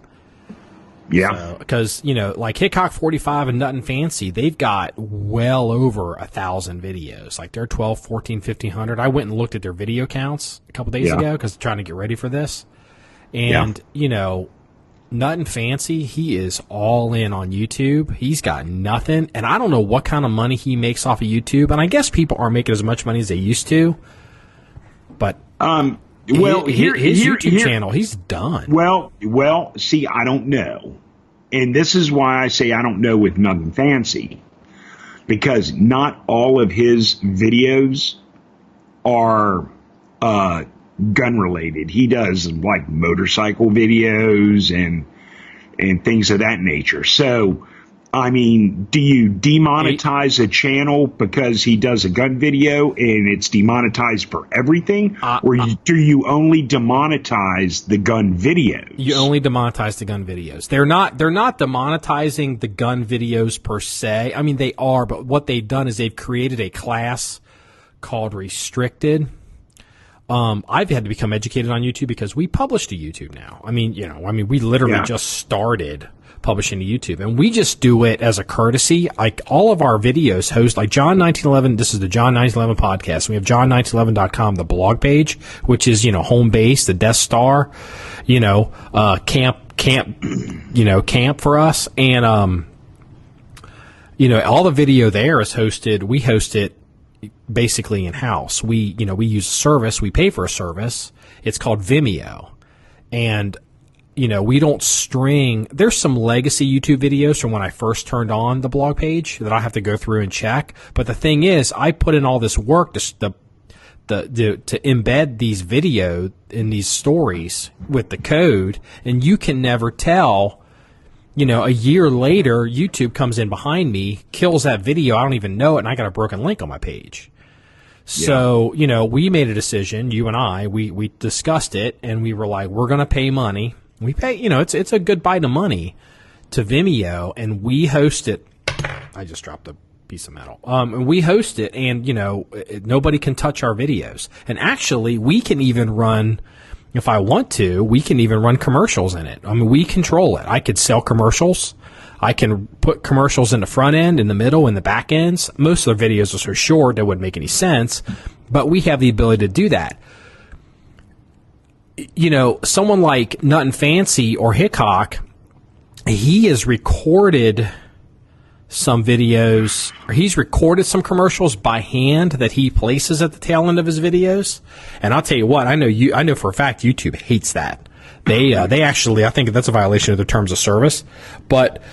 Yeah, because like Hickok 45 and Nothing Fancy, they've got well over 1,000 videos. Like they're 12, 14, 1,500. I went and looked at their video counts a couple days ago because I'm trying to get ready for this. And Nothing Fancy, he is all in on YouTube. He's got nothing, and I don't know what kind of money he makes off of YouTube. And I guess people aren't making as much money as they used to. But his YouTube channel, he's done. Well, see, I don't know. And this is why I say I don't know with Nothing Fancy, because not all of his videos are gun related. He does like motorcycle videos and things of that nature. So, I mean, do you demonetize a channel because he does a gun video and it's demonetized for everything? Or do you only demonetize the gun videos? You only demonetize the gun videos. They're not demonetizing the gun videos per se. I mean, they are, but what they've done is they've created a class called restricted. I've had to become educated on YouTube because we publish to YouTube now. I mean, we literally just started publishing to YouTube, and we just do it as a courtesy. Like all of our videos host, like John1911, this is the John1911 Podcast. We have John1911.com, the blog page, which is, home base, the Death Star, camp for us. And, all the video there is hosted. We host it basically in-house. We use a service. We pay for a service. It's called Vimeo. And, we don't string. There's some legacy YouTube videos from when I first turned on the blog page that I have to go through and check. But the thing is, I put in all this work to embed these video in these stories with the code, and you can never tell. A year later, YouTube comes in behind me, kills that video. I don't even know it, and I got a broken link on my page. So, we made a decision, you and I, we discussed it, and we were like, we're going to pay money. We pay, it's a good bite of money to Vimeo, and we host it. I just dropped a piece of metal. And we host it, and, nobody can touch our videos. And actually, we can even run, if I want to, we can even run commercials in it. I mean, we control it. I could sell commercials. I can put commercials in the front end, in the middle, in the back ends. Most of their videos are so short that wouldn't make any sense, but we have the ability to do that. Someone like Nothing Fancy or Hickok, he has recorded some videos, or he's recorded some commercials by hand that he places at the tail end of his videos. And I'll tell you what, I know for a fact YouTube hates that. They actually, I think that's a violation of their terms of service. But,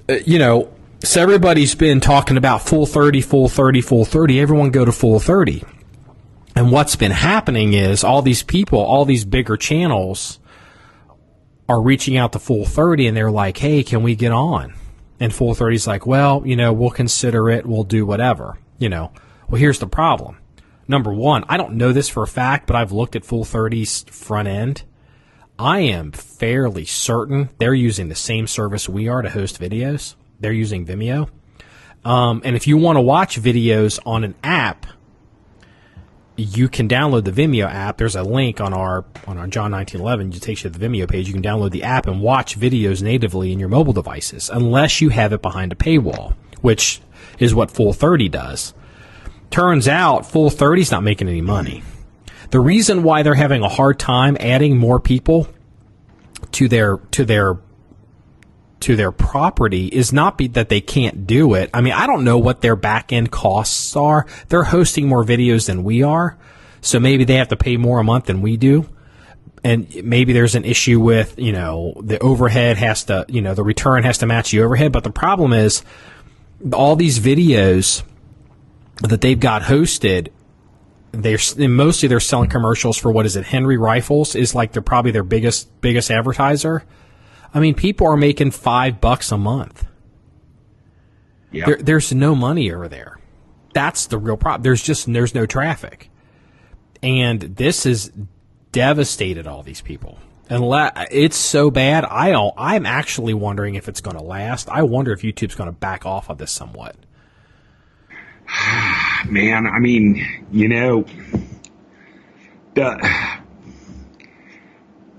so everybody's been talking about full 30, full 30, full 30. Everyone go to full 30. And what's been happening is all these people, all these bigger channels are reaching out to full 30, and they're like, hey, can we get on? And full 30 is like, well, we'll consider it. We'll do whatever. Well, here's the problem. Number one, I don't know this for a fact, but I've looked at full 30's front end. I am fairly certain they're using the same service we are to host videos. They're using Vimeo. And if you want to watch videos on an app, you can download the Vimeo app. There's a link on our John1911. It takes you to the Vimeo page. You can download the app and watch videos natively in your mobile devices, unless you have it behind a paywall, which is what Full 30 does. Turns out Full 30 is not making any money. The reason why they're having a hard time adding more people to their property is not that they can't do it. I mean, I don't know what their back end costs are. They're hosting more videos than we are, so maybe they have to pay more a month than we do. and maybe there's an issue with, the overhead has to, the return has to match the overhead. But the problem is all these videos that they've got hosted, they're selling commercials for, what is it, Henry Rifles is like they're probably their biggest advertiser. I mean, people are making $5 a month. Yeah. There's no money over there. That's the real problem. There's no traffic. And this has devastated all these people. And it's so bad. I'm actually wondering if it's going to last. I wonder if YouTube's going to back off of this somewhat. Man, I mean,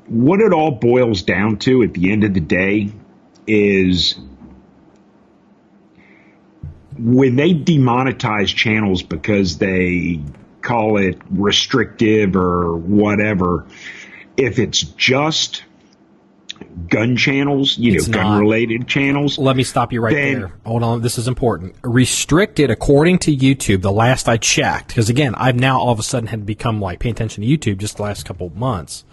what it all boils down to at the end of the day is when they demonetize channels because they call it restrictive or whatever, if it's just gun channels, gun-related channels. Let me stop you right there. Hold on, this is important. Restricted, according to YouTube, the last I checked, because again, I've now all of a sudden had to become paying attention to YouTube just the last couple of months.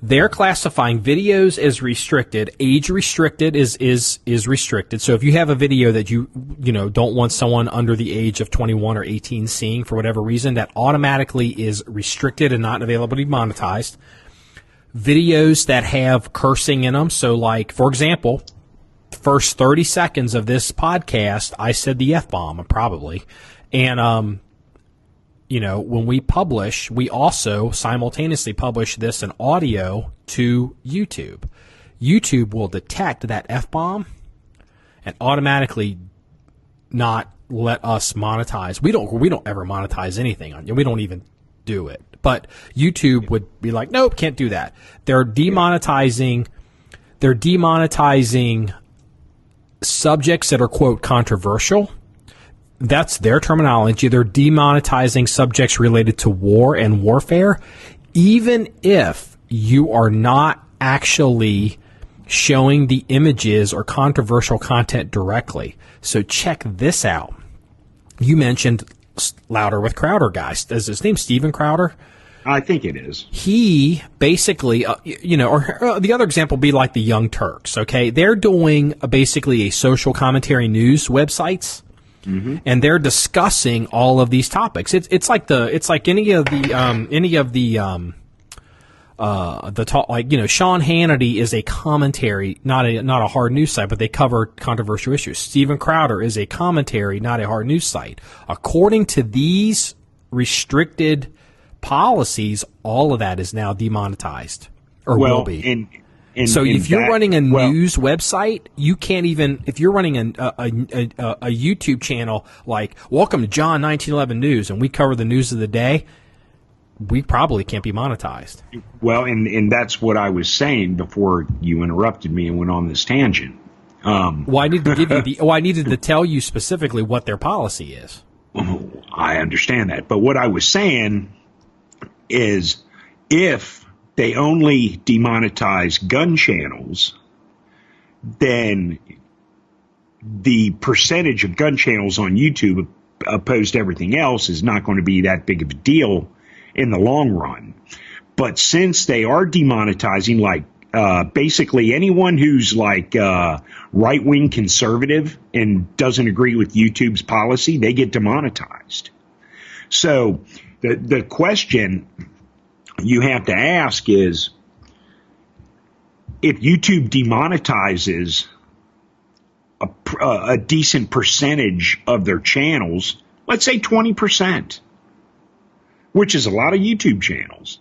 They're classifying videos as restricted. Age restricted is restricted. So if you have a video that you don't want someone under the age of 21 or 18 seeing for whatever reason, that automatically is restricted and not available to be monetized. Videos that have cursing in them. So for example, the first 30 seconds of this podcast, I said the F-bomb probably. And, when we publish, we also simultaneously publish this in audio to YouTube. YouTube will detect that F-bomb and automatically not let us monetize. We don't ever monetize anything on you. We don't even do it. But YouTube would be like, nope, can't do that. They're demonetizing subjects that are, quote, controversial. That's their terminology. They're demonetizing subjects related to war and warfare, even if you are not actually showing the images or controversial content directly. So check this out. You mentioned Louder with Crowder, guys. Is his name Steven Crowder? I think it is. He basically, or the other example would be like the Young Turks, okay? They're doing basically a social commentary news websites. Mm-hmm. And they're discussing all of these topics. It's like any of the talk, Sean Hannity is a commentary, not a hard news site, but they cover controversial issues. Steven Crowder is a commentary, not a hard news site. According to these restricted policies, all of that is now demonetized or will be. So if you're running a news website, you can't even, if you're running a YouTube channel like Welcome to John1911 News and we cover the news of the day, we probably can't be monetized. Well, and that's what I was saying before you interrupted me and went on this tangent. Well, I needed to give you I needed to tell you specifically what their policy is. I understand that. But what I was saying is if they only demonetize gun channels, then the percentage of gun channels on YouTube opposed to everything else is not going to be that big of a deal in the long run. But since they are demonetizing, basically anyone who's right-wing conservative and doesn't agree with YouTube's policy, they get demonetized. So the question you have to ask is, if YouTube demonetizes a decent percentage of their channels, let's say 20%, which is a lot of YouTube channels.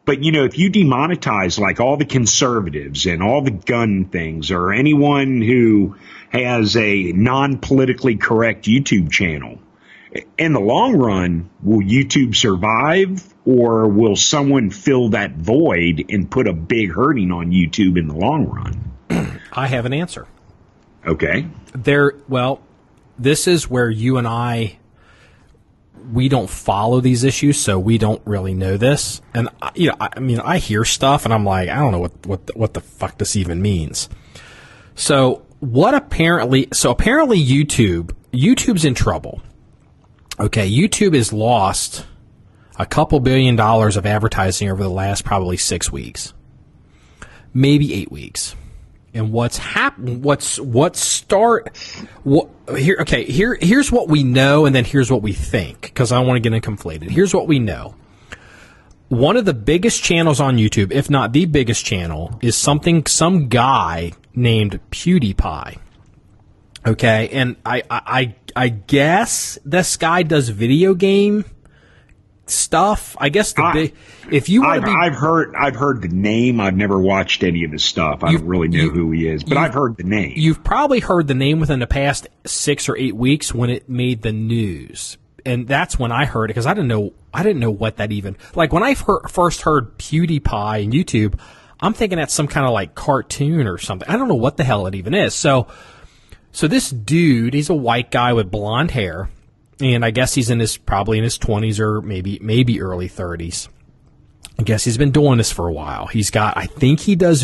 But, if you demonetize all the conservatives and all the gun things, or anyone who has a non-politically correct YouTube channel, in the long run, will YouTube survive, or will someone fill that void and put a big hurting on YouTube in the long run? I have an answer. Okay. This is where you and I, we don't follow these issues, so we don't really know this. And I hear stuff, and I'm like, I don't know what the fuck this even means. So apparently YouTube's in trouble. Okay, YouTube has lost a couple $1 billion of advertising over the last probably 6 weeks, maybe 8 weeks. And here's what we know, and then here's what we think, because I don't want to get conflated. Here's what we know. One of the biggest channels on YouTube, if not the biggest channel, is some guy named PewDiePie. Okay, and I guess this guy does video game stuff. I guess if you want to be, I've heard the name. I've never watched any of his stuff. I don't really know who he is, but I've heard the name. You've probably heard the name within the past 6 or 8 weeks when it made the news, and that's when I heard it, because I didn't know what that even, like, when I first heard PewDiePie and YouTube, I'm thinking that's some kind of like cartoon or something. I don't know what the hell it even is. So this dude, he's a white guy with blonde hair. And I guess he's probably in his 20s or maybe early 30s. I guess he's been doing this for a while. I think he does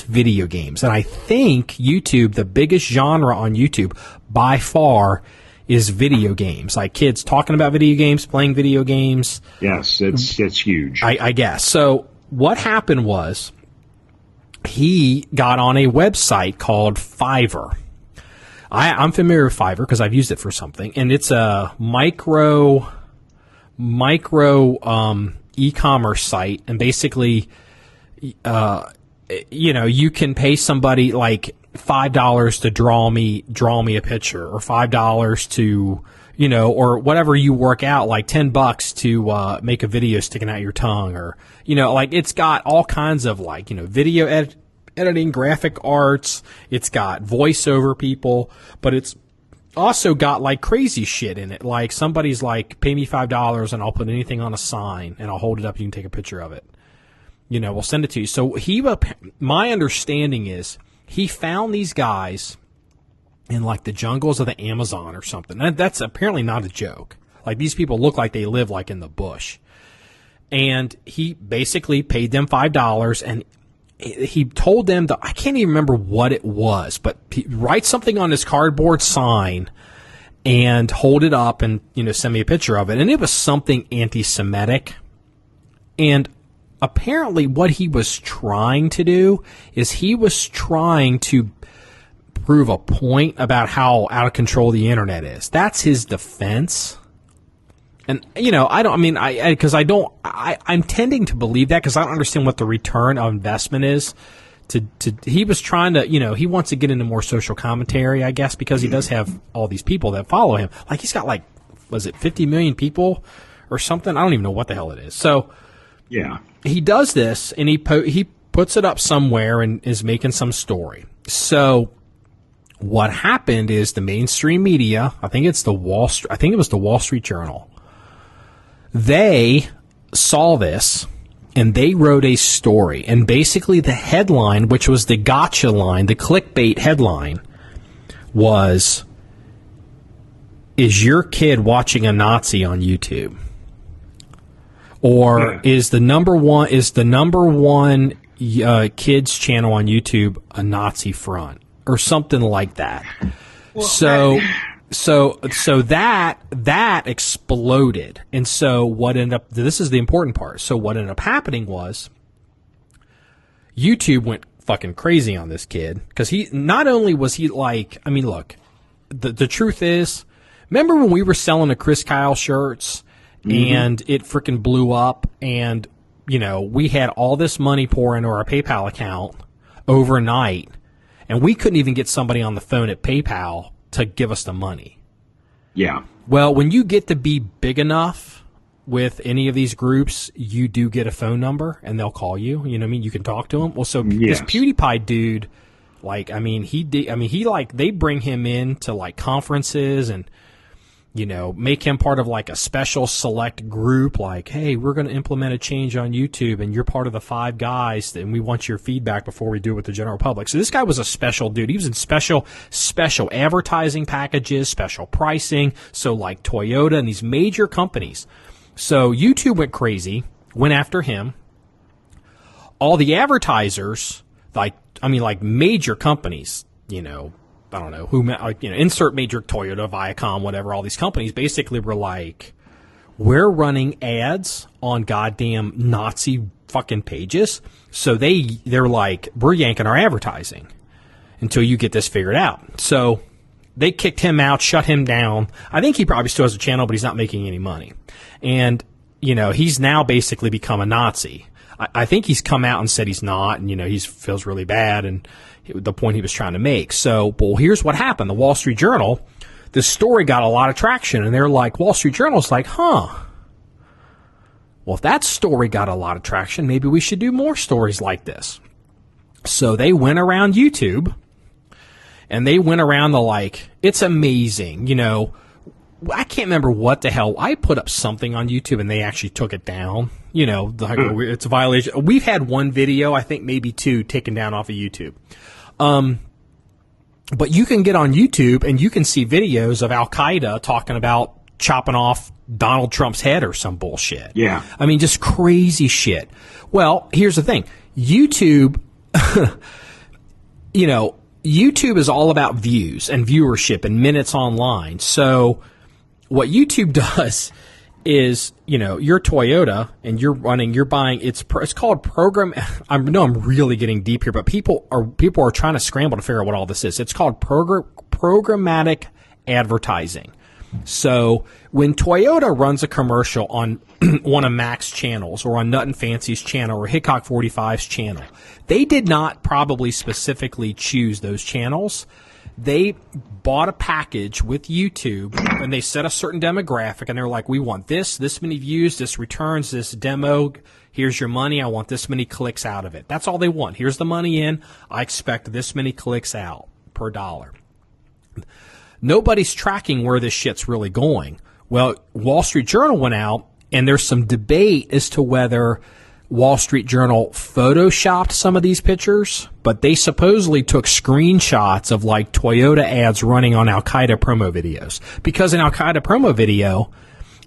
video games. And I think YouTube, the biggest genre on YouTube by far, is video games. Like kids talking about video games, playing video games. Yes, it's huge. I guess. So what happened was he got on a website called Fiverr. I'm familiar with Fiverr because I've used it for something, and it's a micro e-commerce site, and basically, you can pay somebody like $5 to draw me a picture, or $5 to, or whatever you work out, like $10 to make a video sticking out your tongue, or like it's got all kinds of like video editing, graphic arts, it's got voiceover people, but it's also got like crazy shit in it. Like somebody's like, pay me $5 and I'll put anything on a sign and I'll hold it up. You can take a picture of it. We'll send it to you. So my understanding is he found these guys in like the jungles of the Amazon or something. That's apparently not a joke. Like these people look like they live like in the bush. And he basically paid them $5, and he told them I can't even remember what it was, but write something on this cardboard sign and hold it up and, send me a picture of it. And it was something anti-Semitic. And apparently what he was trying to do is he was trying to prove a point about how out of control the internet is. That's his defense. And, I'm tending to believe that because I don't understand what the return of investment is. He was trying to, he wants to get into more social commentary, I guess, because he does have all these people that follow him. Like, he's got was it 50 million people or something? I don't even know what the hell it is. So, yeah, he does this and he puts it up somewhere and is making some story. So, what happened is the mainstream media, I think it was the Wall Street Journal. They saw this, and they wrote a story. And basically the headline, which was the gotcha line, the clickbait headline, was, "Is your kid watching a Nazi on YouTube?" Or is the number one kids channel on YouTube a Nazi front? Or something like that. Well, So that exploded. And so what ended up, this is the important part. So what ended up happening was YouTube went fucking crazy on this kid. Because not only was he like, look, the truth is, remember when we were selling the Chris Kyle shirts and it freaking blew up and, we had all this money pour into our PayPal account overnight and we couldn't even get somebody on the phone at PayPal to give us the money. Yeah. Well, when you get to be big enough with any of these groups, you do get a phone number and they'll call you. You can talk to them. Well, so This PewDiePie dude, they bring him in to like conferences and, make him part of like a special select group. Like, hey, we're going to implement a change on YouTube and you're part of the 5 guys and we want your feedback before we do it with the general public. So this guy was a special dude. He was in special advertising packages, special pricing. So like Toyota and these major companies. So YouTube went crazy, went after him. All the advertisers, like major companies, I don't know who, insert major Toyota, Viacom, whatever. All these companies basically were like, we're running ads on goddamn Nazi fucking pages. So they're like, we're yanking our advertising until you get this figured out. So they kicked him out, shut him down. I think he probably still has a channel, but he's not making any money. And, you know, he's now basically become a Nazi. I think he's come out and said he's not, and, you know, he feels really bad, and the point he was trying to make. So, well, here's what happened. The Wall Street Journal, this story got a lot of traction, and they're like, Wall Street Journal's like, well, if that story got a lot of traction, maybe we should do more stories like this. So they went around YouTube, and they went around it's amazing, you know. I can't remember what the hell. I put up something on YouTube, and they actually took it down. You know, it's a violation. We've had one video, I think maybe two, taken down off of YouTube. But you can get on YouTube, and you can see videos of Al-Qaeda talking about chopping off Donald Trump's head or some bullshit. Yeah. I mean, just crazy shit. Well, here's the thing. YouTube, you know, YouTube is all about views and viewership and minutes online. So what YouTube does is, you know, you're Toyota and you're buying, it's called program. I know I'm really getting deep here, but people are trying to scramble to figure out what all this is. It's called programmatic advertising. So when Toyota runs a commercial on one of Mac's channels or on Nut and Fancy's channel or Hickok 45's channel, they did not probably specifically choose those channels. They bought a package with YouTube, and they set a certain demographic, and they're like, we want this many views, this returns, this demo, here's your money, I want this many clicks out of it. That's all they want. Here's the money in, I expect this many clicks out per dollar. Nobody's tracking where this shit's really going. Well, Wall Street Journal went out, and there's some debate as to whether Wall Street Journal photoshopped some of these pictures, but they supposedly took screenshots of like Toyota ads running on Al-Qaeda promo videos. Because an Al-Qaeda promo video,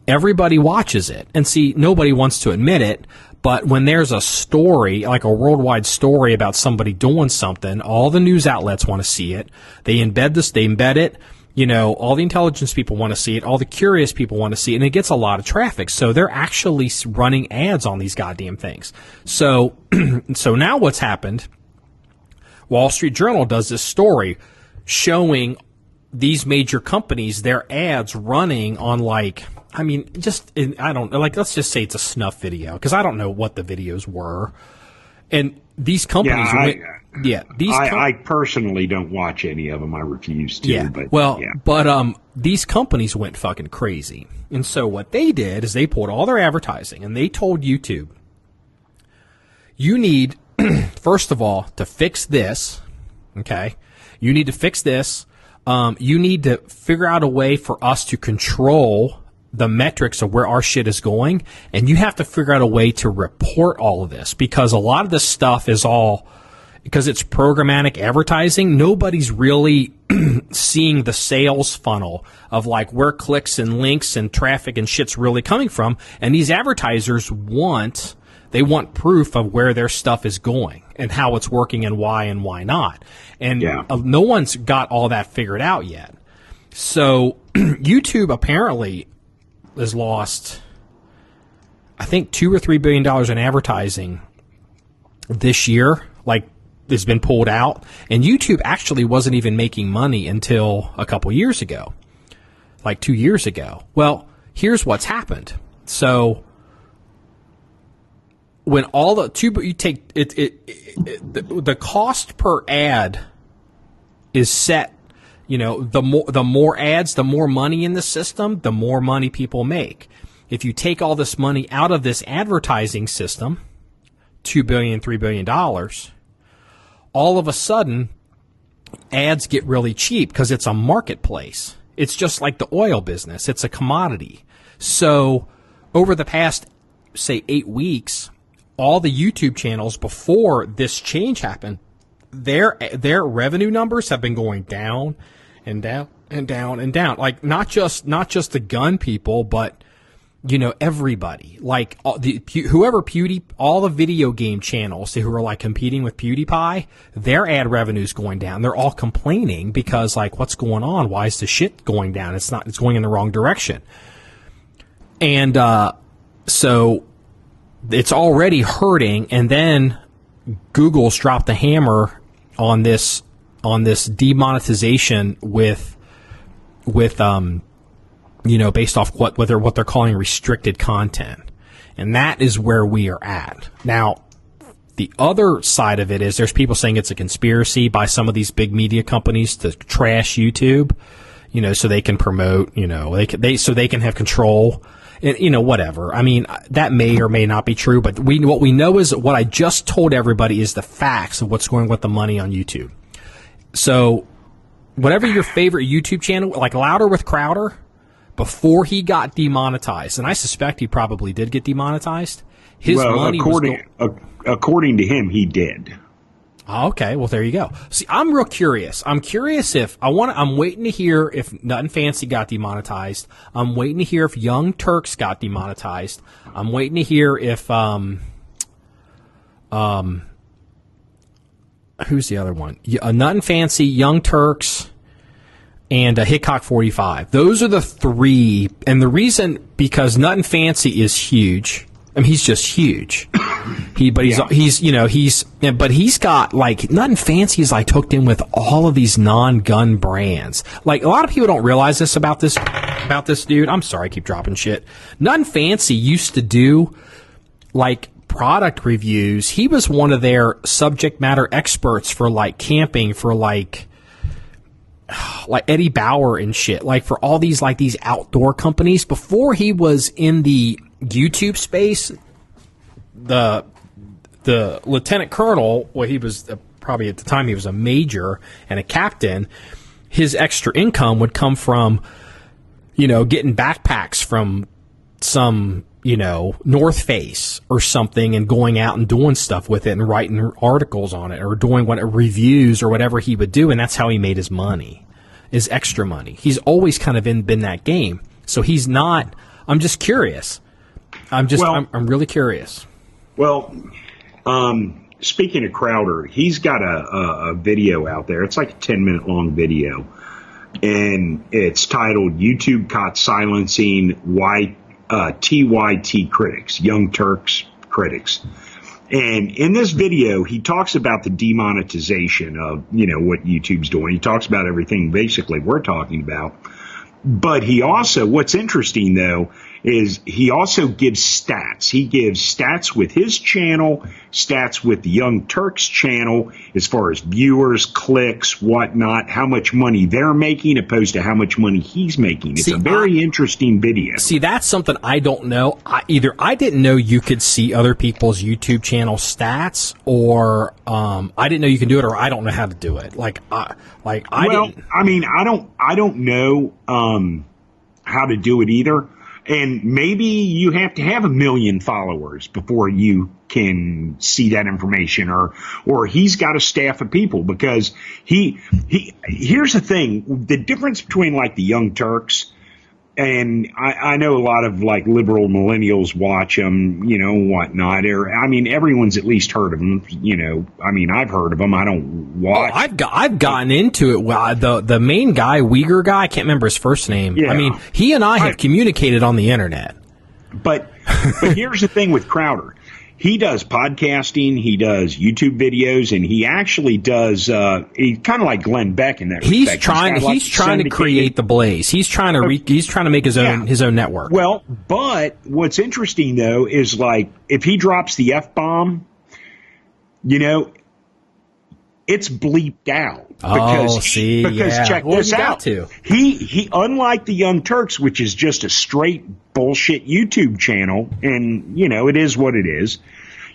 everybody watches it. And see, nobody wants to admit it, but when there's a story, like a worldwide story about somebody doing something, all the news outlets want to see it. They embed it. You know, all the intelligence people want to see it. All the curious people want to see it. And it gets a lot of traffic. So they're actually running ads on these goddamn things. So, so now what's happened, Wall Street Journal does this story showing these major companies, their ads running on like, I mean, I don't know, like, let's just say it's a snuff video, because I don't know what the videos were. And these companies I personally don't watch any of them. I refuse to. Yeah. But these companies went fucking crazy. And so what they did is they pulled all their advertising, and they told YouTube, you need, first of all, to fix this. Okay. You need to fix this. You need to figure out a way for us to control the metrics of where our shit is going, and you have to figure out a way to report all of this, because a lot of this stuff is all, because it's programmatic advertising, nobody's really seeing the sales funnel of like where clicks and links and traffic and shit's really coming from, and these advertisers want proof of where their stuff is going and how it's working and why not. And no one's got all that figured out yet. So YouTube apparently has lost, I think, $2 or $3 billion in advertising this year. Like, has been pulled out, and YouTube actually wasn't even making money until a couple years ago, like 2 years ago. Well, here's what's happened. So when all the you take the cost per ad is set. You know, the more ads, the more money in the system, the more money people make. If you take all this money out of this advertising system, $2 billion, $3 billion, all of a sudden, ads get really cheap because it's a marketplace. It's just like the oil business. It's a commodity. So over the past, say, 8 weeks, all the YouTube channels before this change happened, their revenue numbers have been going down and down and down and down. Like, not just the gun people, but, you know, everybody. Like, all the video game channels who are like competing with PewDiePie, their ad revenue's going down. They're all complaining because, like, what's going on? Why is the shit going down? It's going in the wrong direction. And so it's already hurting, and then Google's dropped the hammer on this demonetization with based off what they're calling restricted content. And that is where we are at. Now, the other side of it is there's people saying it's a conspiracy by some of these big media companies to trash YouTube, so they can promote, so they can have control, and, whatever. I mean, that may or may not be true, but what we know is what I just told everybody is the facts of what's going with the money on YouTube. So, whatever your favorite YouTube channel, like Louder with Crowder, before he got demonetized, and I suspect he probably did get demonetized, his money according to him, he did. Okay, well, there you go. See, I'm real curious. I'm curious I'm waiting to hear if Nut and Fancy got demonetized. I'm waiting to hear if Young Turks got demonetized. I'm waiting to hear if, who's the other one? Nut and Fancy, Young Turks, and Hitchcock 45. Those are the three, and the reason, because Nut and Fancy is huge. I mean, he's just huge. But he's got, like, Nut and Fancy is, like, hooked in with all of these non-gun brands. Like, a lot of people don't realize this about this dude. I'm sorry, I keep dropping shit. Nut and Fancy used to do, like, product reviews. He was one of their subject matter experts for, like, camping, for, like Eddie Bauer and shit, like, for all these, like, these outdoor companies. Before he was in the YouTube space, the lieutenant colonel, well, he was probably at the time he was a major and a captain. His extra income would come from, getting backpacks from some, North Face or something, and going out and doing stuff with it and writing articles on it or doing reviews or whatever he would do, and that's how he made his money, his extra money. He's always kind of been that game, so he's not. I'm just curious. I'm really curious. Well, speaking of Crowder, he's got a video out there. It's like a 10-minute long video, and it's titled "YouTube Caught Silencing TYT Critics, Young Turks Critics." And in this video, he talks about the demonetization of, what YouTube's doing. He talks about everything basically we're talking about. But he also, what's interesting, though, is he also gives stats. He gives stats with his channel, stats with the Young Turks channel, as far as viewers, clicks, whatnot, how much money they're making opposed to how much money he's making. It's a very interesting video. See, that's something I don't know. I didn't know you could see other people's YouTube channel stats, or I didn't know you can do it, or I don't know how to do it. I don't know how to do it either. And maybe you have to have 1 million followers before you can see that information, or he's got a staff of people, because here's the thing, the difference between, like, the Young Turks, and I know a lot of, like, liberal millennials watch them, whatnot. Everyone's at least heard of them, I've heard of them. I don't watch. Oh, I've gotten into it. Well, the main guy, Uyghur guy, I can't remember his first name. Yeah. He and I have communicated on the internet. But here's the thing with Crowder. He does podcasting, he does YouTube videos, and he actually does. He's kind of like Glenn Beck in that respect. He's trying to create the Blaze. He's trying to make his own network. Well, but what's interesting though is, like, if he drops the F-bomb, it's bleeped out. Check this out. He unlike the Young Turks, which is just a straight bullshit YouTube channel, and it is what it is.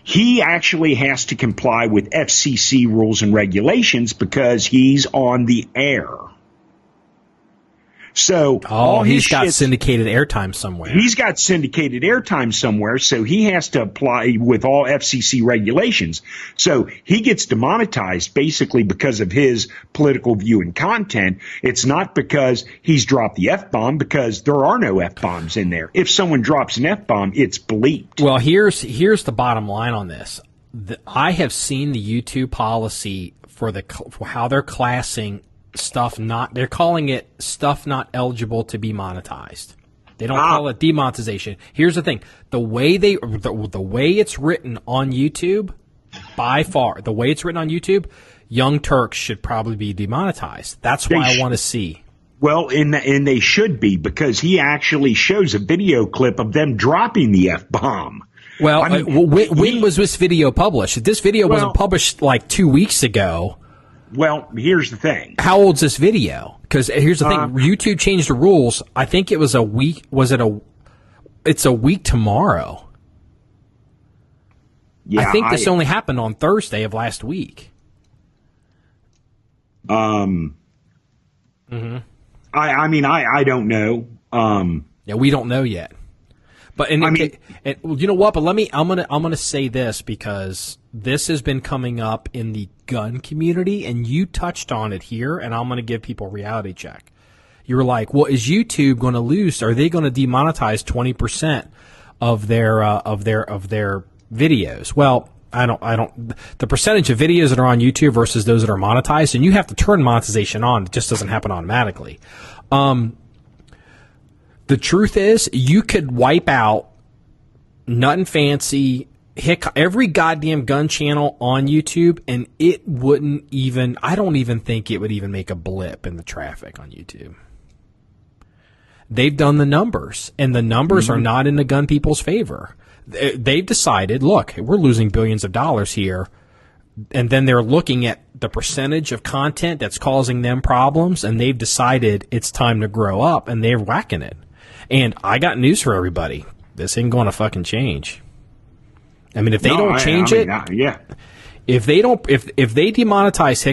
He actually has to comply with FCC rules and regulations because he's on the air. So he's got syndicated airtime somewhere. He's got syndicated airtime somewhere, so he has to apply with all FCC regulations. So he gets demonetized basically because of his political view and content. It's not because he's dropped the F-bomb, because there are no F-bombs in there. If someone drops an F-bomb, it's bleeped. Well, here's the bottom line on this. I have seen the YouTube policy for how they're classing they're calling it stuff not eligible to be monetized. They don't call it demonetization. Here's the thing: the way it's written on YouTube, by far, the way it's written on YouTube, Young Turks should probably be demonetized. That's why I want to see. Well, and they should be, because he actually shows a video clip of them dropping the F-bomb. Well, I mean, when was this video published? If this video wasn't published like 2 weeks ago. Well, here's the thing. How old's this video? Because here's the thing. YouTube changed the rules. I think it was a week. It's a week tomorrow. Yeah, I think this only happened on Thursday of last week. I mean, I don't know. Yeah, we don't know yet. But you know what? But I'm gonna say this, because this has been coming up in the gun community, and you touched on it here, and I'm gonna give people a reality check. You were like, well, is YouTube going to lose? Are they going to demonetize 20% of their videos? Well, I don't. The percentage of videos that are on YouTube versus those that are monetized, and you have to turn monetization on. It just doesn't happen automatically. The truth is, you could wipe out Nut and Fancy, every goddamn gun channel on YouTube, and it wouldn't even. I don't even think it would even make a blip in the traffic on YouTube. They've done the numbers, and the numbers are not in the gun people's favor. They've decided, look, we're losing billions of dollars here, and then they're looking at the percentage of content that's causing them problems, and they've decided it's time to grow up, and they're whacking it. And I got news for everybody. This ain't going to fucking change. I mean, if they don't change it, if they demonetize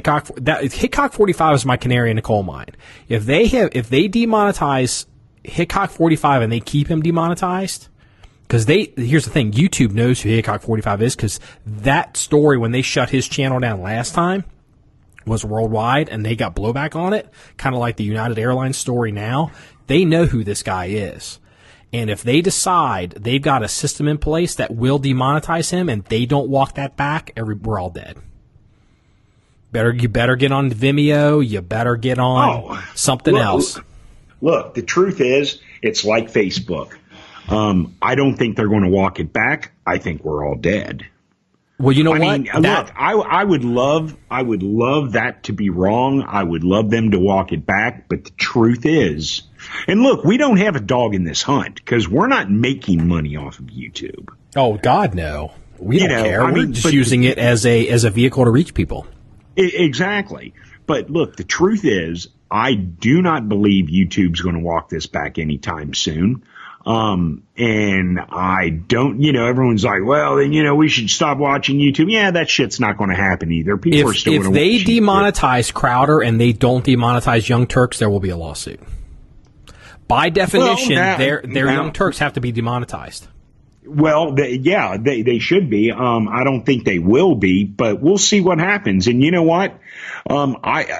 Hickok 45 is my canary in the coal mine. If they demonetize Hickok 45 and they keep him demonetized, because here's the thing, YouTube knows who Hickok 45 is, because that story when they shut his channel down last time was worldwide, and they got blowback on it, kind of like the United Airlines story now. They know who this guy is. And if they decide they've got a system in place that will demonetize him and they don't walk that back, we're all dead. You better get on Vimeo. You better get on something else. Look, the truth is, it's like Facebook. I don't think they're going to walk it back. I think we're all dead. Well, you know what? Look, I would love that to be wrong. I would love them to walk it back. But the truth is, and look, we don't have a dog in this hunt, because we're not making money off of YouTube. Oh God, no. We don't care. We're just using it as a vehicle to reach people. Exactly. But look, the truth is, I do not believe YouTube's going to walk this back anytime soon. And I don't, everyone's like, well, then, we should stop watching YouTube. Yeah, that shit's not going to happen either. People are still going to watch. If they demonetize Crowder and they don't demonetize Young Turks, there will be a lawsuit. By definition, their Young Turks have to be demonetized. Well, they should be. I don't think they will be, but we'll see what happens. And you know what?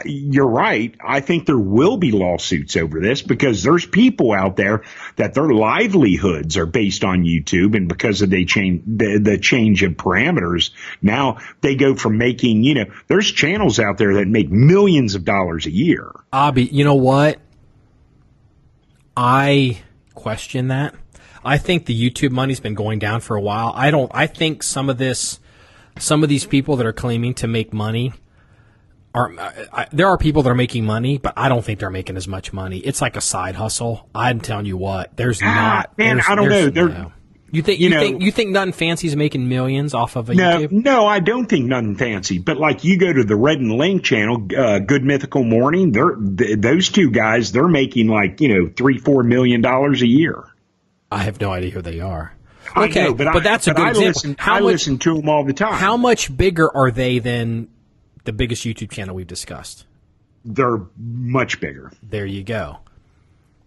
You're right. I think there will be lawsuits over this, because there's people out there that their livelihoods are based on YouTube, and because of the change of parameters, now they go from making, there's channels out there that make millions of dollars a year. Abby, you know what? I question that. I think the YouTube money's been going down for a while. I think some of these people that are claiming to make money there are people that are making money, but I don't think they're making as much money. It's like a side hustle. I'm telling you what, there's not. Man, I don't know. You think Nut and Fancy's making millions off of YouTube? No, I don't think Nut and Fancy. But like, you go to the Red and Link channel, Good Mythical Morning. Those two guys, they're making like $3-4 million a year. I have no idea who they are. Okay, I know, but that's a good example. I listen to them all the time. How much bigger are they than the biggest YouTube channel we've discussed? They're much bigger. There you go.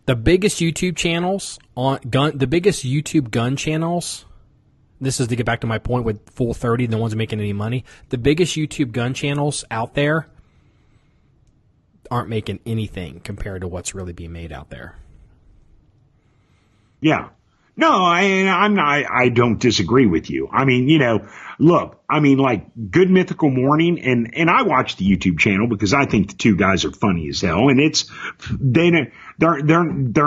The biggest YouTube channels the biggest YouTube gun channels. This is to get back to my point with Full 30, no one's making any money. The biggest YouTube gun channels out there aren't making anything compared to what's really being made out there. Yeah. No, I don't disagree with you. I mean, look, I mean, like Good Mythical Morning, and I watch the YouTube channel because I think the two guys are funny as hell, and they're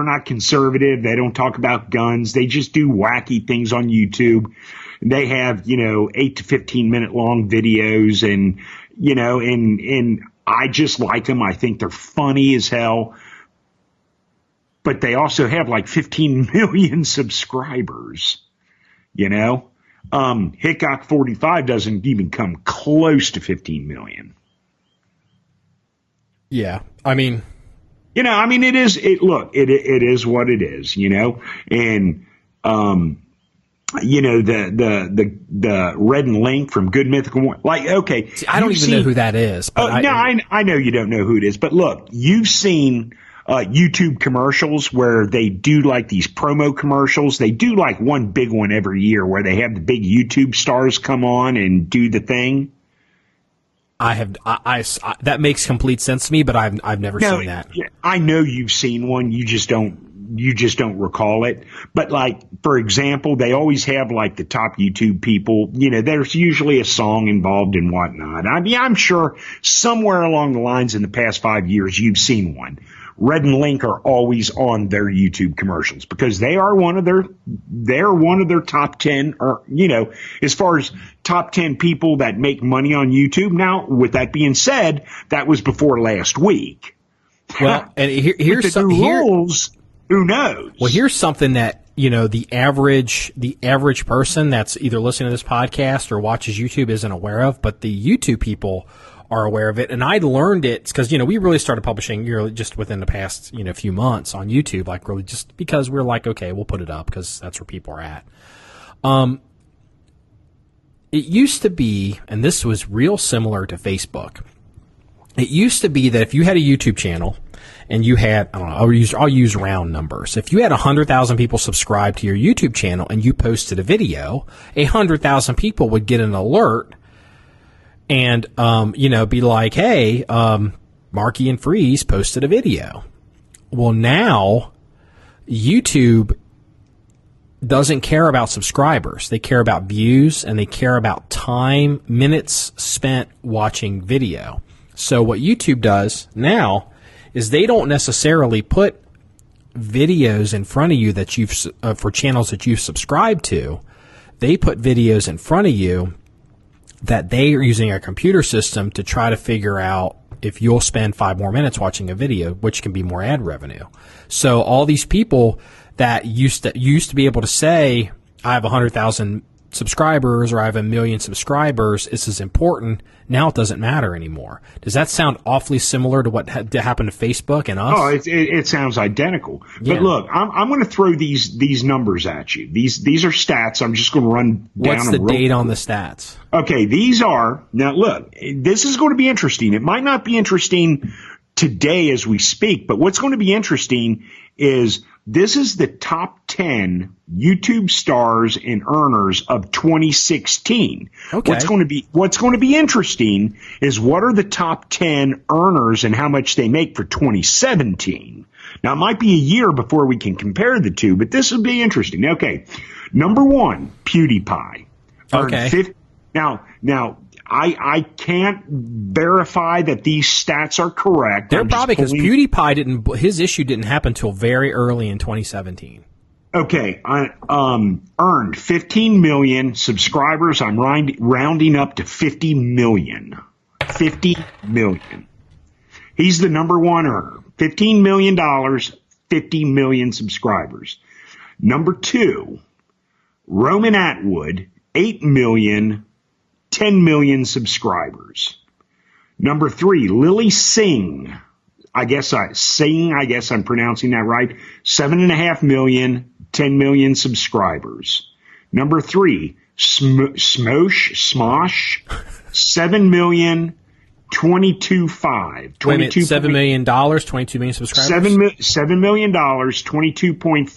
not conservative. They don't talk about guns. They just do wacky things on YouTube. They have, 8 to 15 minute long videos, and and I just like them. I think they're funny as hell. But they also have like 15 million subscribers, Hickok 45 doesn't even come close to 15 million. Yeah. I mean, it is what it is, and, the Red and Link from Good Mythical, like, okay. See, I don't even know who that is. But I know you don't know who it is, but look, you've seen YouTube commercials where they do like these promo commercials. They do like one big one every year where they have the big YouTube stars come on and do the thing. That makes complete sense to me, but I've never seen that. I know you've seen one. You just don't recall it. But like, for example, they always have like the top YouTube people, there's usually a song involved and whatnot. I mean, I'm sure somewhere along the lines in the past 5 years, you've seen one. Red and Link are always on their YouTube commercials because they're one of their top 10, or, as far as top 10 people that make money on YouTube. Now, with that being said, that was before last week. Well, and here's some rules. Who knows? Well, here's something that, the average person that's either listening to this podcast or watches YouTube isn't aware of, but the YouTube people are aware of it. And I learned it because, we really started publishing just within the past, few months on YouTube, like really just because we're like, okay, we'll put it up because that's where people are at. It used to be, and this was real similar to Facebook. It used to be that if you had a YouTube channel and you had, I don't know, I'll use round numbers. If you had 100,000 people subscribed to your YouTube channel and you posted a video, 100,000 people would get an alert and, be like, hey, Marky and Freeze posted a video. Well, now YouTube doesn't care about subscribers. They care about views and they care about time, minutes spent watching video. So what YouTube does now is they don't necessarily put videos in front of you that for channels that you've subscribed to. They put videos in front of you that they are using a computer system to try to figure out if you'll spend 5 more minutes watching a video, which can be more ad revenue. So all these people that used to be able to say, I have 100,000 subscribers or I have 1 million subscribers, this is important. Now it doesn't matter anymore. Does that sound awfully similar to what happened to Facebook and us? Oh, it sounds identical. Yeah. But look, I'm going to throw these numbers at you. These are stats. I'm just going to run down. What's the date on the stats? Okay, these are, now look, this is going to be interesting. It might not be interesting today as we speak, but what's going to be interesting is this is the top 10 YouTube stars and earners of 2016. Okay. What's going to be interesting is what are the top 10 earners and how much they make for 2017. Now, it might be a year before we can compare the two, but this will be interesting. Okay. Number 1, PewDiePie. Okay. Now, I can't verify that these stats are correct. They're probably because PewDiePie his issue didn't happen until very early in 2017. Okay, I earned 15 million subscribers. I'm rounding up to 50 million. 50 million. He's the number 1 earner. $15 million, 50 million subscribers. Number 2, Roman Atwood, 8 million, 10 million subscribers. Number 3, Lily Singh. I guess I'm pronouncing that right. 7.5 million, 10 million subscribers. Number 3, Smosh, 7 million, 22.5. 22. $7 million, 22 million subscribers? $7 million, 22.5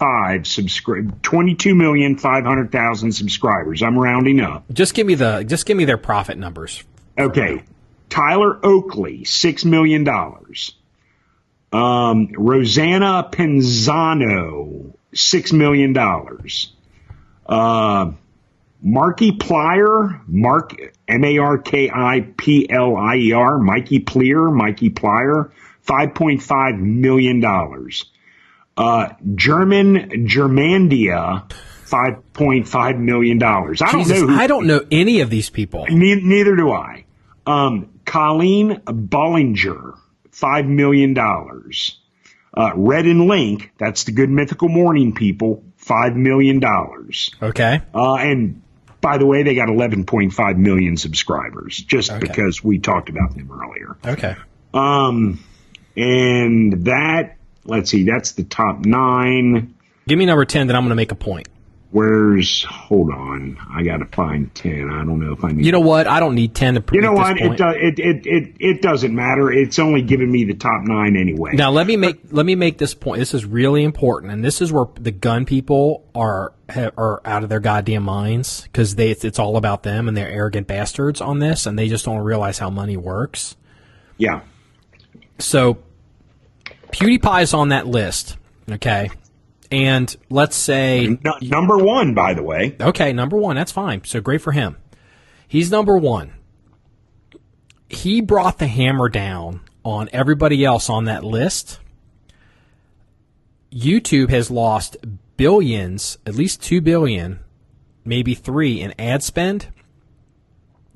22,500,000 subscribers. I'm rounding up. Just give me their profit numbers. Okay. Tyler Oakley, $6 million. Rosanna Penzano, $6 million. Marky Plier, Markiplier, Mikey Plier, $5.5 million. Germandia, $5.5 million. I don't know any of these people. Neither do I. Colleen Bollinger, $5 million. Red and Link, that's the Good Mythical Morning people, $5 million. Okay. And by the way, they got 11.5 million subscribers, just because we talked about them earlier. Okay. And that, let's see, that's the top 9. Give me number 10, then I'm going to make a point. Hold on, I got to find 10. I don't know if I need. You know what? I don't need 10 to prove. You know what? It doesn't matter. It's only giving me the top 9 anyway. Now let me make this point. This is really important, and this is where the gun people are out of their goddamn minds, because it's all about them and they're arrogant bastards on this, and they just don't realize how money works. Yeah. So PewDiePie's on that list, okay? And let's say... Number 1, by the way. Okay, number 1. That's fine. So great for him. He's number 1. He brought the hammer down on everybody else on that list. YouTube has lost billions, at least $2 billion, maybe $3 billion in ad spend.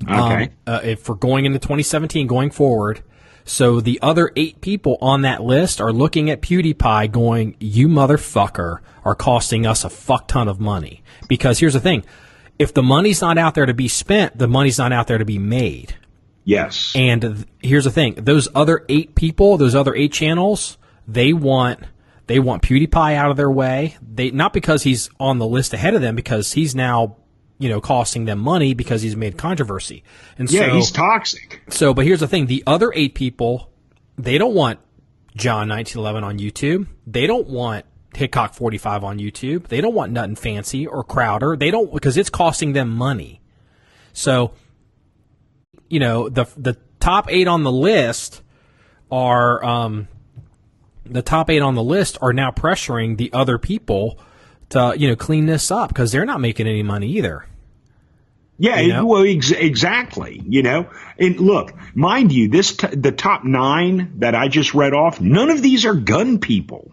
Okay. For going into 2017, going forward. So the other 8 people on that list are looking at PewDiePie going, you motherfucker are costing us a fuck ton of money. Because here's the thing. If the money's not out there to be spent, the money's not out there to be made. Yes. And here's the thing. Those other 8 people, those other 8 channels, they want PewDiePie out of their way. Not because he's on the list ahead of them, because he's now, costing them money because he's made controversy. And yeah, he's toxic. So, but here's the thing. The other 8 people, they don't want John1911 on YouTube. They don't want Hitcock45 on YouTube. They don't want Nothing Fancy or Crowder. They don't, because it's costing them money. So, the top 8 on the list are, now pressuring the other people to, clean this up, because they're not making any money either. Yeah, well, exactly. And look, mind you, the top 9 that I just read off, none of these are gun people.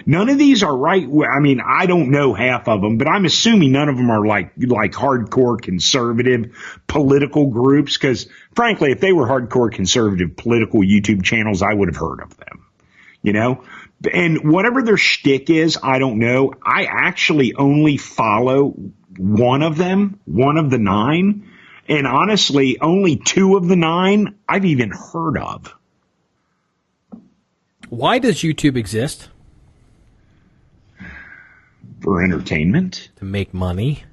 None of these are right. I mean, I don't know half of them, but I'm assuming none of them are like hardcore conservative political groups. Because frankly, if they were hardcore conservative political YouTube channels, I would have heard of them. And whatever their shtick is, I don't know. I actually only follow one of them, one of the 9. And honestly, only 2 of the 9 I've even heard of. Why does YouTube exist? For entertainment. To make money.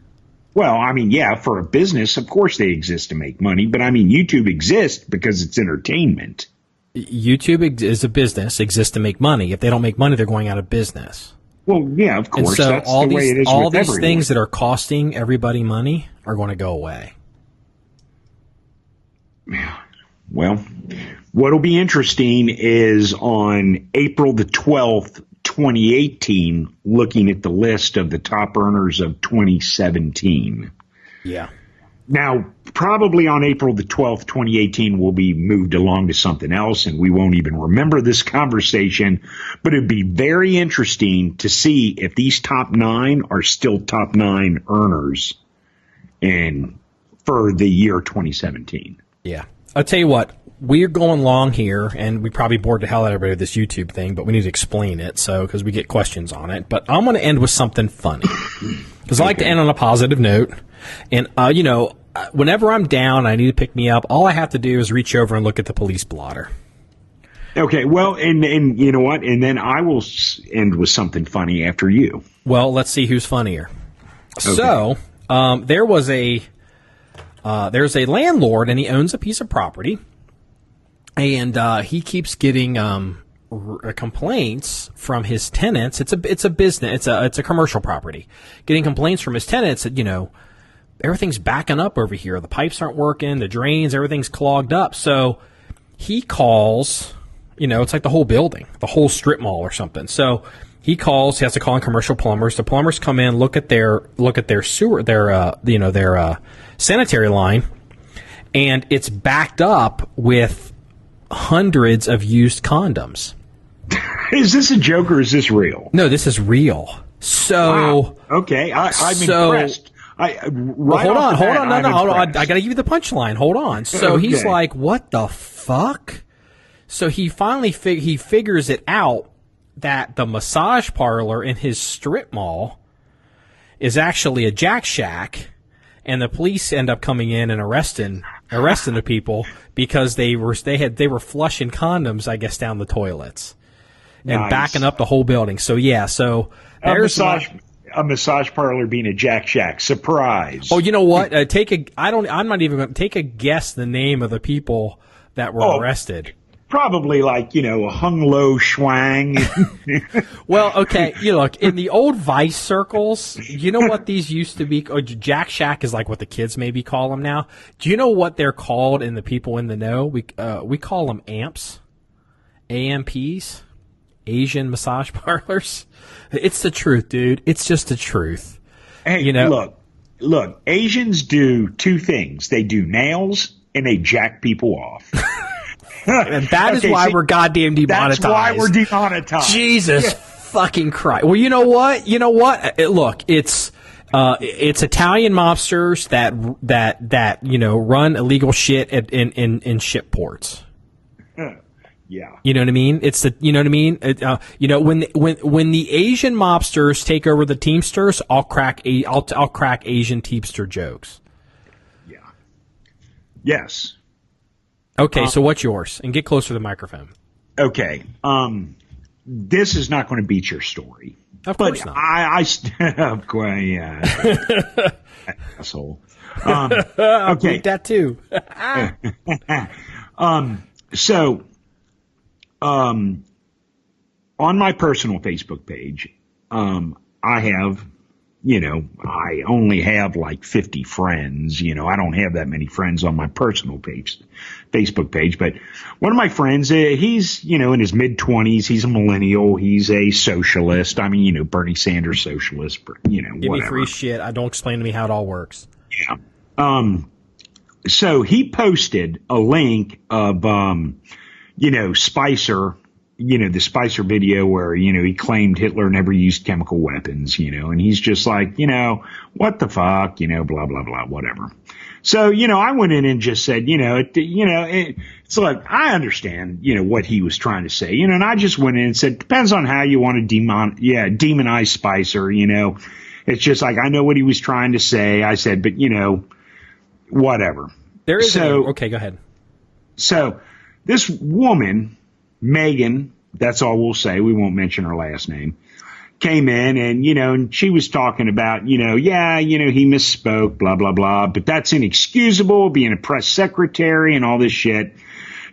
Well, I mean, yeah, for a business, of course they exist to make money. But I mean, YouTube exists because it's entertainment. YouTube is a business, exists to make money. If they don't make money, they're going out of business. Well, yeah, of course. And so that's the way it is all with these everyone. things that are costing everybody money are going to go away. Well, what'll be interesting is on April the 12th, 2018, looking at the list of the top earners of 2017. Yeah. Now, probably on April the 12th, 2018, we'll be moved along to something else, and we won't even remember this conversation. But it'd be very interesting to see if these top 9 are still top 9 earners for the year 2017. Yeah. I'll tell you what, we're going long here, and we probably bored the hell out of everybody with this YouTube thing, but we need to explain it, because we get questions on it. But I'm going to end with something funny, because I like to end on a positive note. And, whenever I'm down, I need to pick me up, all I have to do is reach over and look at the police blotter. Okay, well, and you know what? And then I will end with something funny after you. Well, let's see who's funnier. Okay. So, there's a landlord, and he owns a piece of property, and he keeps getting complaints from his tenants. It's a business. It's a commercial property. Getting complaints from his tenants that everything's backing up over here. The pipes aren't working. The drains, everything's clogged up. So he calls It's like the whole building, the whole strip mall or something. So he has to call in commercial plumbers. The plumbers come in, look at their sewer, their sanitary line, and it's backed up with hundreds of used condoms. Is this a joke or is this real? No, this is real. So wow. Okay, I'm impressed. Hold on. I got to give you the punchline. Hold on. So okay. He's like, "What the fuck?" So he finally he figures it out that the massage parlor in his strip mall is actually a Jack Shack, and the police end up coming in and arresting the people because they were flushing condoms, I guess, down the toilets and backing up the whole building. So yeah, a massage parlor being a Jack Shack. Surprise. Oh, you know what? I'm not even going to take a guess the name of the people that were arrested. Probably like, a hung low schwang. Well, okay. Look, in the old Vice circles, you know what these used to be? Or Jack Shack is like what the kids maybe call them now. Do you know what they're called in the people in the know? We call them AMPs. AMPs. Asian massage parlors. It's the truth, dude. It's just the truth. Hey, look, Asians do two things. They do nails and they jack people off. And that is why we're goddamn demonetized. That's why we're demonetized. Jesus fucking Christ. Well, you know what? Look, it's Italian mobsters that run illegal shit in ship ports. Yeah. You know what I mean? When the Asian mobsters take over the Teamsters, I'll crack Asian Teamster jokes. Yeah. Yes. Okay, so what's yours? And get closer to the microphone. Okay. This is not going to beat your story. Of course not. Of course, yeah. Asshole. Okay. Beat that too. So, on my personal Facebook page, I have, I only have like 50 friends. I don't have that many friends on my personal Facebook page. But one of my friends, he's, in his mid-20s. He's a millennial. He's a socialist. I mean, Bernie Sanders socialist. Give whatever. Me free shit. Don't explain to me how it all works. Yeah. So he posted a link of, Spicer, the Spicer video where, he claimed Hitler never used chemical weapons, and he's just like, what the fuck, blah, blah, blah, whatever. So, I went in and just said, it's like, I understand, what he was trying to say, and I just went in and said, depends on how you want to demonize Spicer, it's just like, I know what he was trying to say. I said, but, whatever. There is okay, go ahead. So this woman, Megan, that's all we'll say. We won't mention her last name. Came in and, and she was talking about, he misspoke, blah, blah, blah. But that's inexcusable, being a press secretary and all this shit.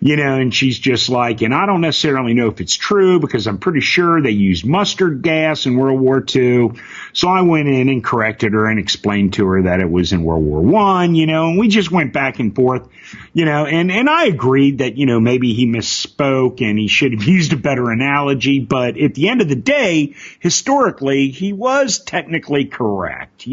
And she's just like, and I don't necessarily know if it's true because I'm pretty sure they used mustard gas in World War II. So I went in and corrected her and explained to her that it was in World War I, and we just went back and forth, and I agreed that, maybe he misspoke and he should have used a better analogy. But at the end of the day, historically, he was technically correct,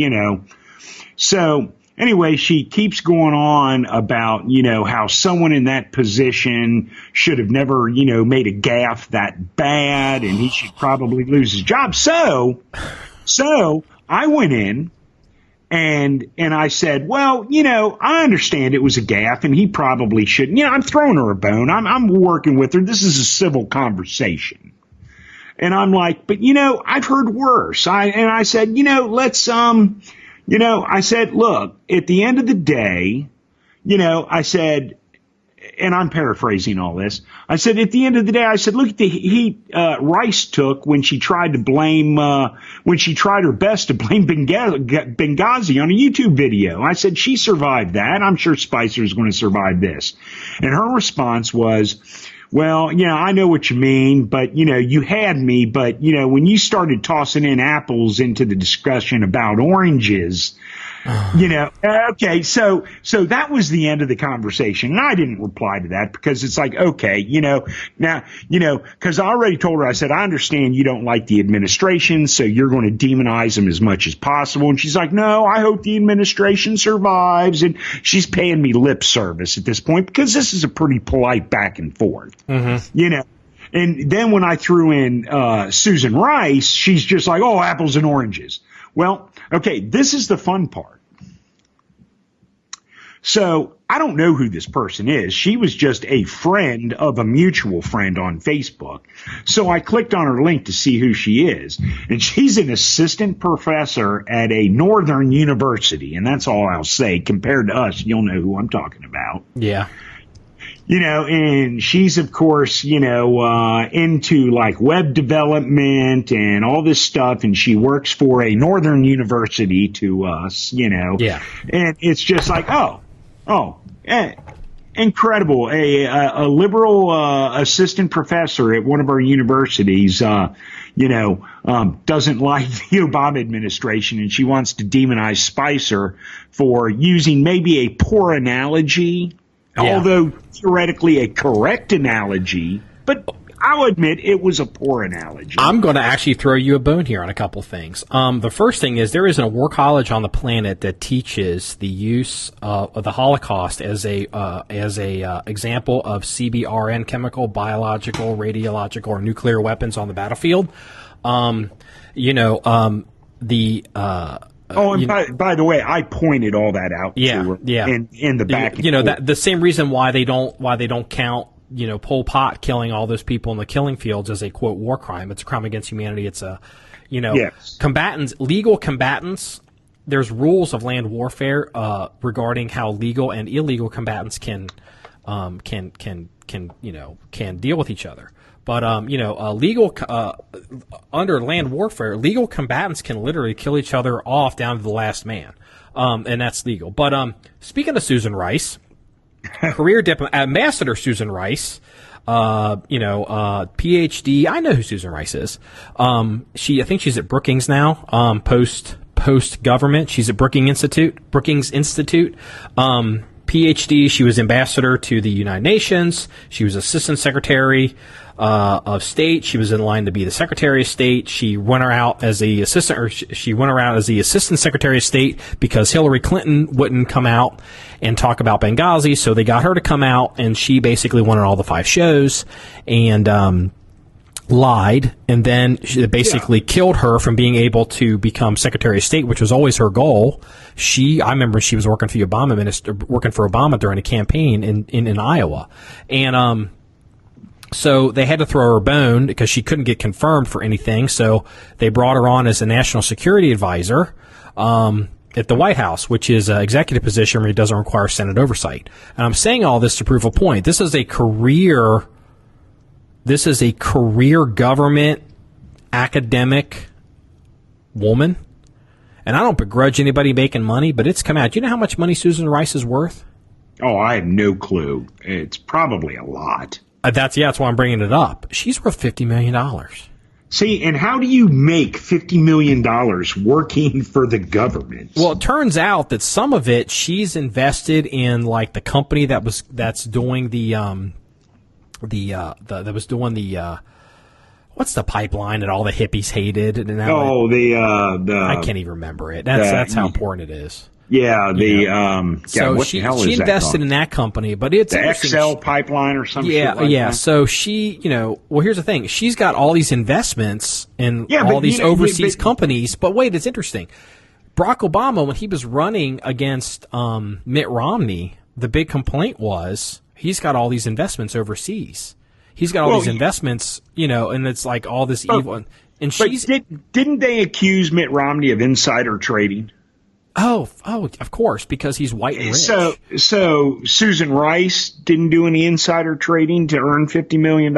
So anyway, she keeps going on about, how someone in that position should have never, made a gaffe that bad and he should probably lose his job. So I went in and I said, well, I understand it was a gaffe and he probably shouldn't. I'm throwing her a bone. I'm working with her. This is a civil conversation. And I'm like, but, I've heard worse. I said, let's, I said, look, at the end of the day, I said, and I'm paraphrasing all this. I said, at the end of the day, I said, look at the heat Rice took when she tried to blame, when she tried her best to blame Benghazi on a YouTube video. I said, she survived that. I'm sure Spicer's going to survive this. And her response was, well, I know what you mean, but, you had me. But, when you started tossing in apples into the discussion about oranges, Okay, so that was the end of the conversation. And I didn't reply to that because it's like, okay, now, because I already told her, I said, I understand you don't like the administration, so you're going to demonize them as much as possible. And she's like, no, I hope the administration survives. And she's paying me lip service at this point because this is a pretty polite back and forth, And then when I threw in Susan Rice, she's just like, oh, apples and oranges. Well, okay, this is the fun part. So I don't know who this person is. She was just a friend of a mutual friend on Facebook. So I clicked on her link to see who she is. And she's an assistant professor at a northern university. And that's all I'll say. Compared to us, you'll know who I'm talking about. Yeah. And she's, of course, into like web development and all this stuff. And she works for a northern university to us, Yeah. And it's just like, incredible. A liberal assistant professor at one of our universities, doesn't like the Obama administration. And she wants to demonize Spicer for using maybe a poor analogy. Yeah. Although theoretically a correct analogy, but I'll admit it was a poor analogy. I'm going to actually throw you a bone here on a couple things. The first thing is there isn't a war college on the planet that teaches the use of the Holocaust as a example of CBRN, chemical, biological, radiological, or nuclear weapons on the battlefield. By the way, I pointed all that out to her in the back. That the same reason why they don't count, Pol Pot killing all those people in the killing fields as a quote war crime. It's a crime against humanity. It's a, combatants, legal combatants. There's rules of land warfare regarding how legal and illegal combatants can deal with each other. But under land warfare, legal combatants can literally kill each other off down to the last man, and that's legal. But speaking of Susan Rice, career Ambassador Susan Rice, PhD. I know who Susan Rice is. I think she's at Brookings now. Post government, she's at Brookings Institute. PhD. She was ambassador to the United Nations. She was assistant secretary of state. She was in line to be the secretary of state. She went out as the assistant secretary of state because Hillary Clinton wouldn't come out and talk about Benghazi, so they got her to come out, and she basically won on all the 5 shows and lied, and then she basically killed her from being able to become Secretary of State, which was always her goal. I remember she was working for Obama during a campaign in Iowa, and so they had to throw her a bone because she couldn't get confirmed for anything. So they brought her on as a national security advisor at the White House, which is an executive position where it doesn't require Senate oversight. And I'm saying all this to prove a point. This is a career government academic woman. And I don't begrudge anybody making money, but it's come out. Do you know how much money Susan Rice is worth? Oh, I have no clue. It's probably a lot. That's why I'm bringing it up. She's worth $50 million. See, and how do you make $50 million working for the government? Well, it turns out that some of it she's invested in, like the company that's doing what's the pipeline that all the hippies hated? And now I can't even remember it. That's how important it is. Yeah, so she invested in that company, but it's the XL pipeline or something. Yeah. So she, here's the thing: she's got all these investments in all these overseas companies. But wait, it's interesting. Barack Obama, when he was running against Mitt Romney, the big complaint was he's got all these investments overseas. He's got all these investments, and it's like all this evil. And didn't they accuse Mitt Romney of insider trading? Oh, of course, because he's white and rich. So Susan Rice didn't do any insider trading to earn $50 million?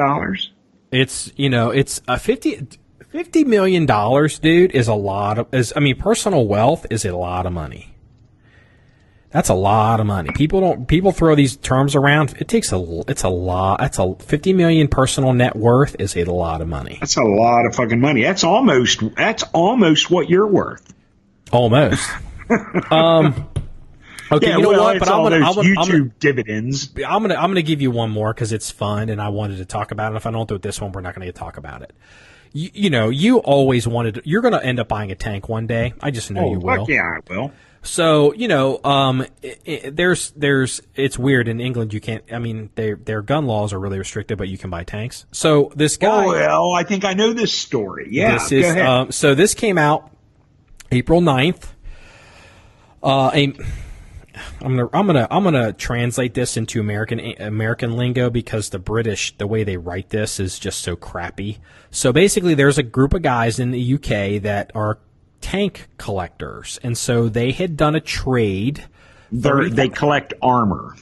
It's a $50 million, dude, is a lot of, personal wealth is a lot of money. That's a lot of money. People throw these terms around. It's a lot. That's $50 million personal net worth is a lot of money. That's a lot of fucking money. That's almost what you're worth. Almost. Okay, yeah, you know well, what? it's But all those YouTube I'm gonna, dividends. I'm gonna give you one more because it's fun and I wanted to talk about it. If I don't do it this one, we're not going to talk about it. You know, you always wanted. You're going to end up buying a tank one day. I just know you will. Yeah, I will. So, you know, it's weird in England. You can't, I mean, their gun laws are really restricted, but you can buy tanks. So this guy. Oh, well, I think I know this story. Yeah, this is, go ahead. So this came out April 9th. I'm gonna translate this into American lingo because the way they write this is just so crappy. So basically, there's a group of guys in the UK that are tank collectors, and so they had done a trade. They collect armor.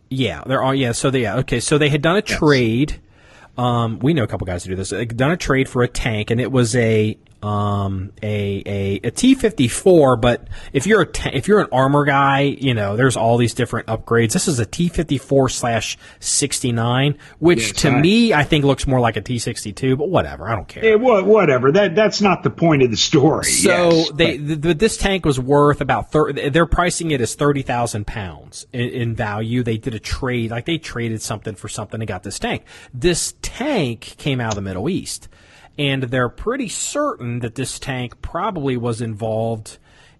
Yeah, they're all So they had done a trade. We know a couple guys who do this. They'd done a trade for a tank, and it was a T54. But if you're an armor guy, you know there's all these different upgrades. This is a T54/69, which to me I think looks more like a T62. But whatever, I don't care. Yeah, whatever. That's not the point of the story. So this tank was worth about they're pricing it as £30,000 in value. They did a trade, like they traded something for something and got this tank. This tank came out of the Middle East. And they're pretty certain that this tank probably was involved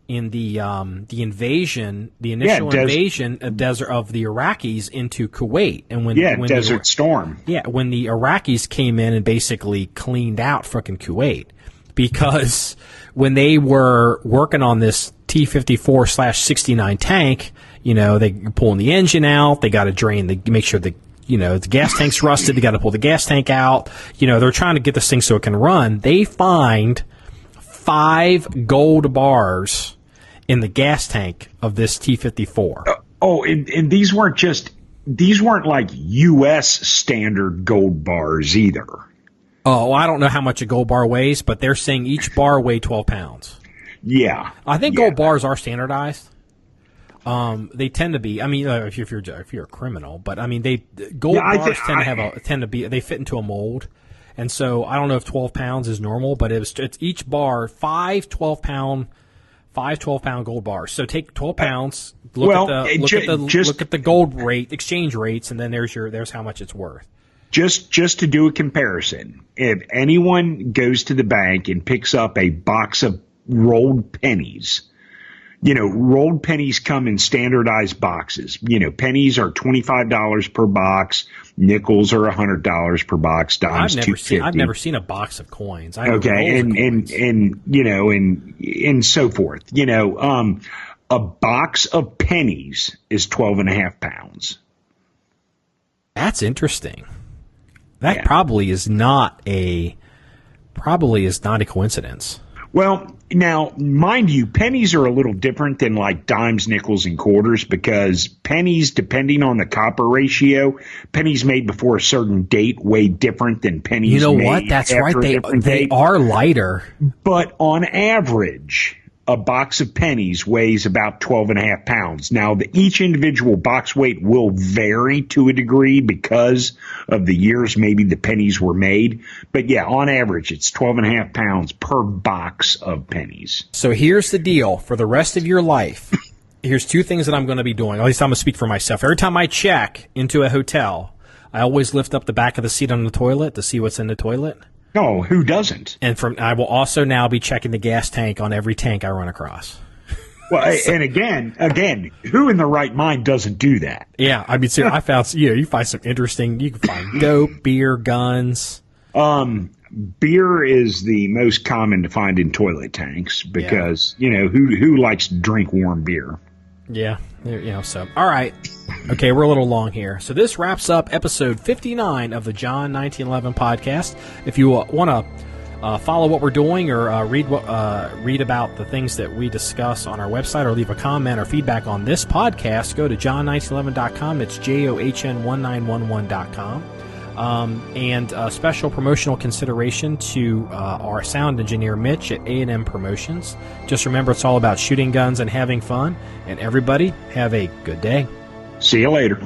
in the invasion, the initial invasion of the Iraqis into Kuwait. And when Desert Storm. Yeah, when the Iraqis came in and basically cleaned out fucking Kuwait, because when they were working on this T54/69 tank, you know, they pulling the engine out, they got to drain, they make sure the gas tank's rusted. They got to pull the gas tank out. You know, they're trying to get this thing so it can run. They find 5 gold bars in the gas tank of this T54. And these weren't like U.S. standard gold bars either. Oh, I don't know how much a gold bar weighs, but they're saying each bar weighed 12 pounds. Yeah. I think gold bars are standardized. They tend to be. I mean, if you're a criminal, but I mean, gold bars tend to be. They fit into a mold, and so I don't know if 12 pounds is normal, but it's each bar 5 12-pound gold bars. So take 12 pounds. Look at the gold rate, exchange rates, and then there's how much it's worth. Just to do a comparison, if anyone goes to the bank and picks up a box of rolled pennies. You know, rolled pennies come in standardized boxes. You know, pennies are $25 per box. Nickels are $100 per box. Dimes $2.50. I've never seen a box of coins. Okay, and you know, and so forth. You know, a box of pennies is 12.5 pounds. That's interesting. That probably is not a coincidence. Well, now, mind you, pennies are a little different than like dimes, nickels, and quarters because pennies, depending on the copper ratio, pennies made before a certain date weigh different than pennies made. You know what? That's right. They are lighter. But on average, a box of pennies weighs about 12.5 pounds. Now, each individual box weight will vary to a degree because of the years maybe the pennies were made. But yeah, on average, it's 12.5 pounds per box of pennies. So here's the deal for the rest of your life. Here's 2 things that I'm going to be doing. At least I'm going to speak for myself. Every time I check into a hotel, I always lift up the back of the seat on the toilet to see what's in the toilet. No, who doesn't? And I will also now be checking the gas tank on every tank I run across. Well, and again, who in the right mind doesn't do that? Yeah, I mean, I found you find some interesting. You can find dope, beer, guns. Beer is the most common to find in toilet tanks because you know who likes to drink warm beer. Yeah, so all right. Okay, we're a little long here. So this wraps up episode 59 of the John 1911 podcast. If you want to follow what we're doing or read about the things that we discuss on our website or leave a comment or feedback on this podcast, go to john1911.com. It's JOHN1911.com. And a special promotional consideration to our sound engineer, Mitch, at A&M Promotions. Just remember, it's all about shooting guns and having fun. And everybody, have a good day. See you later.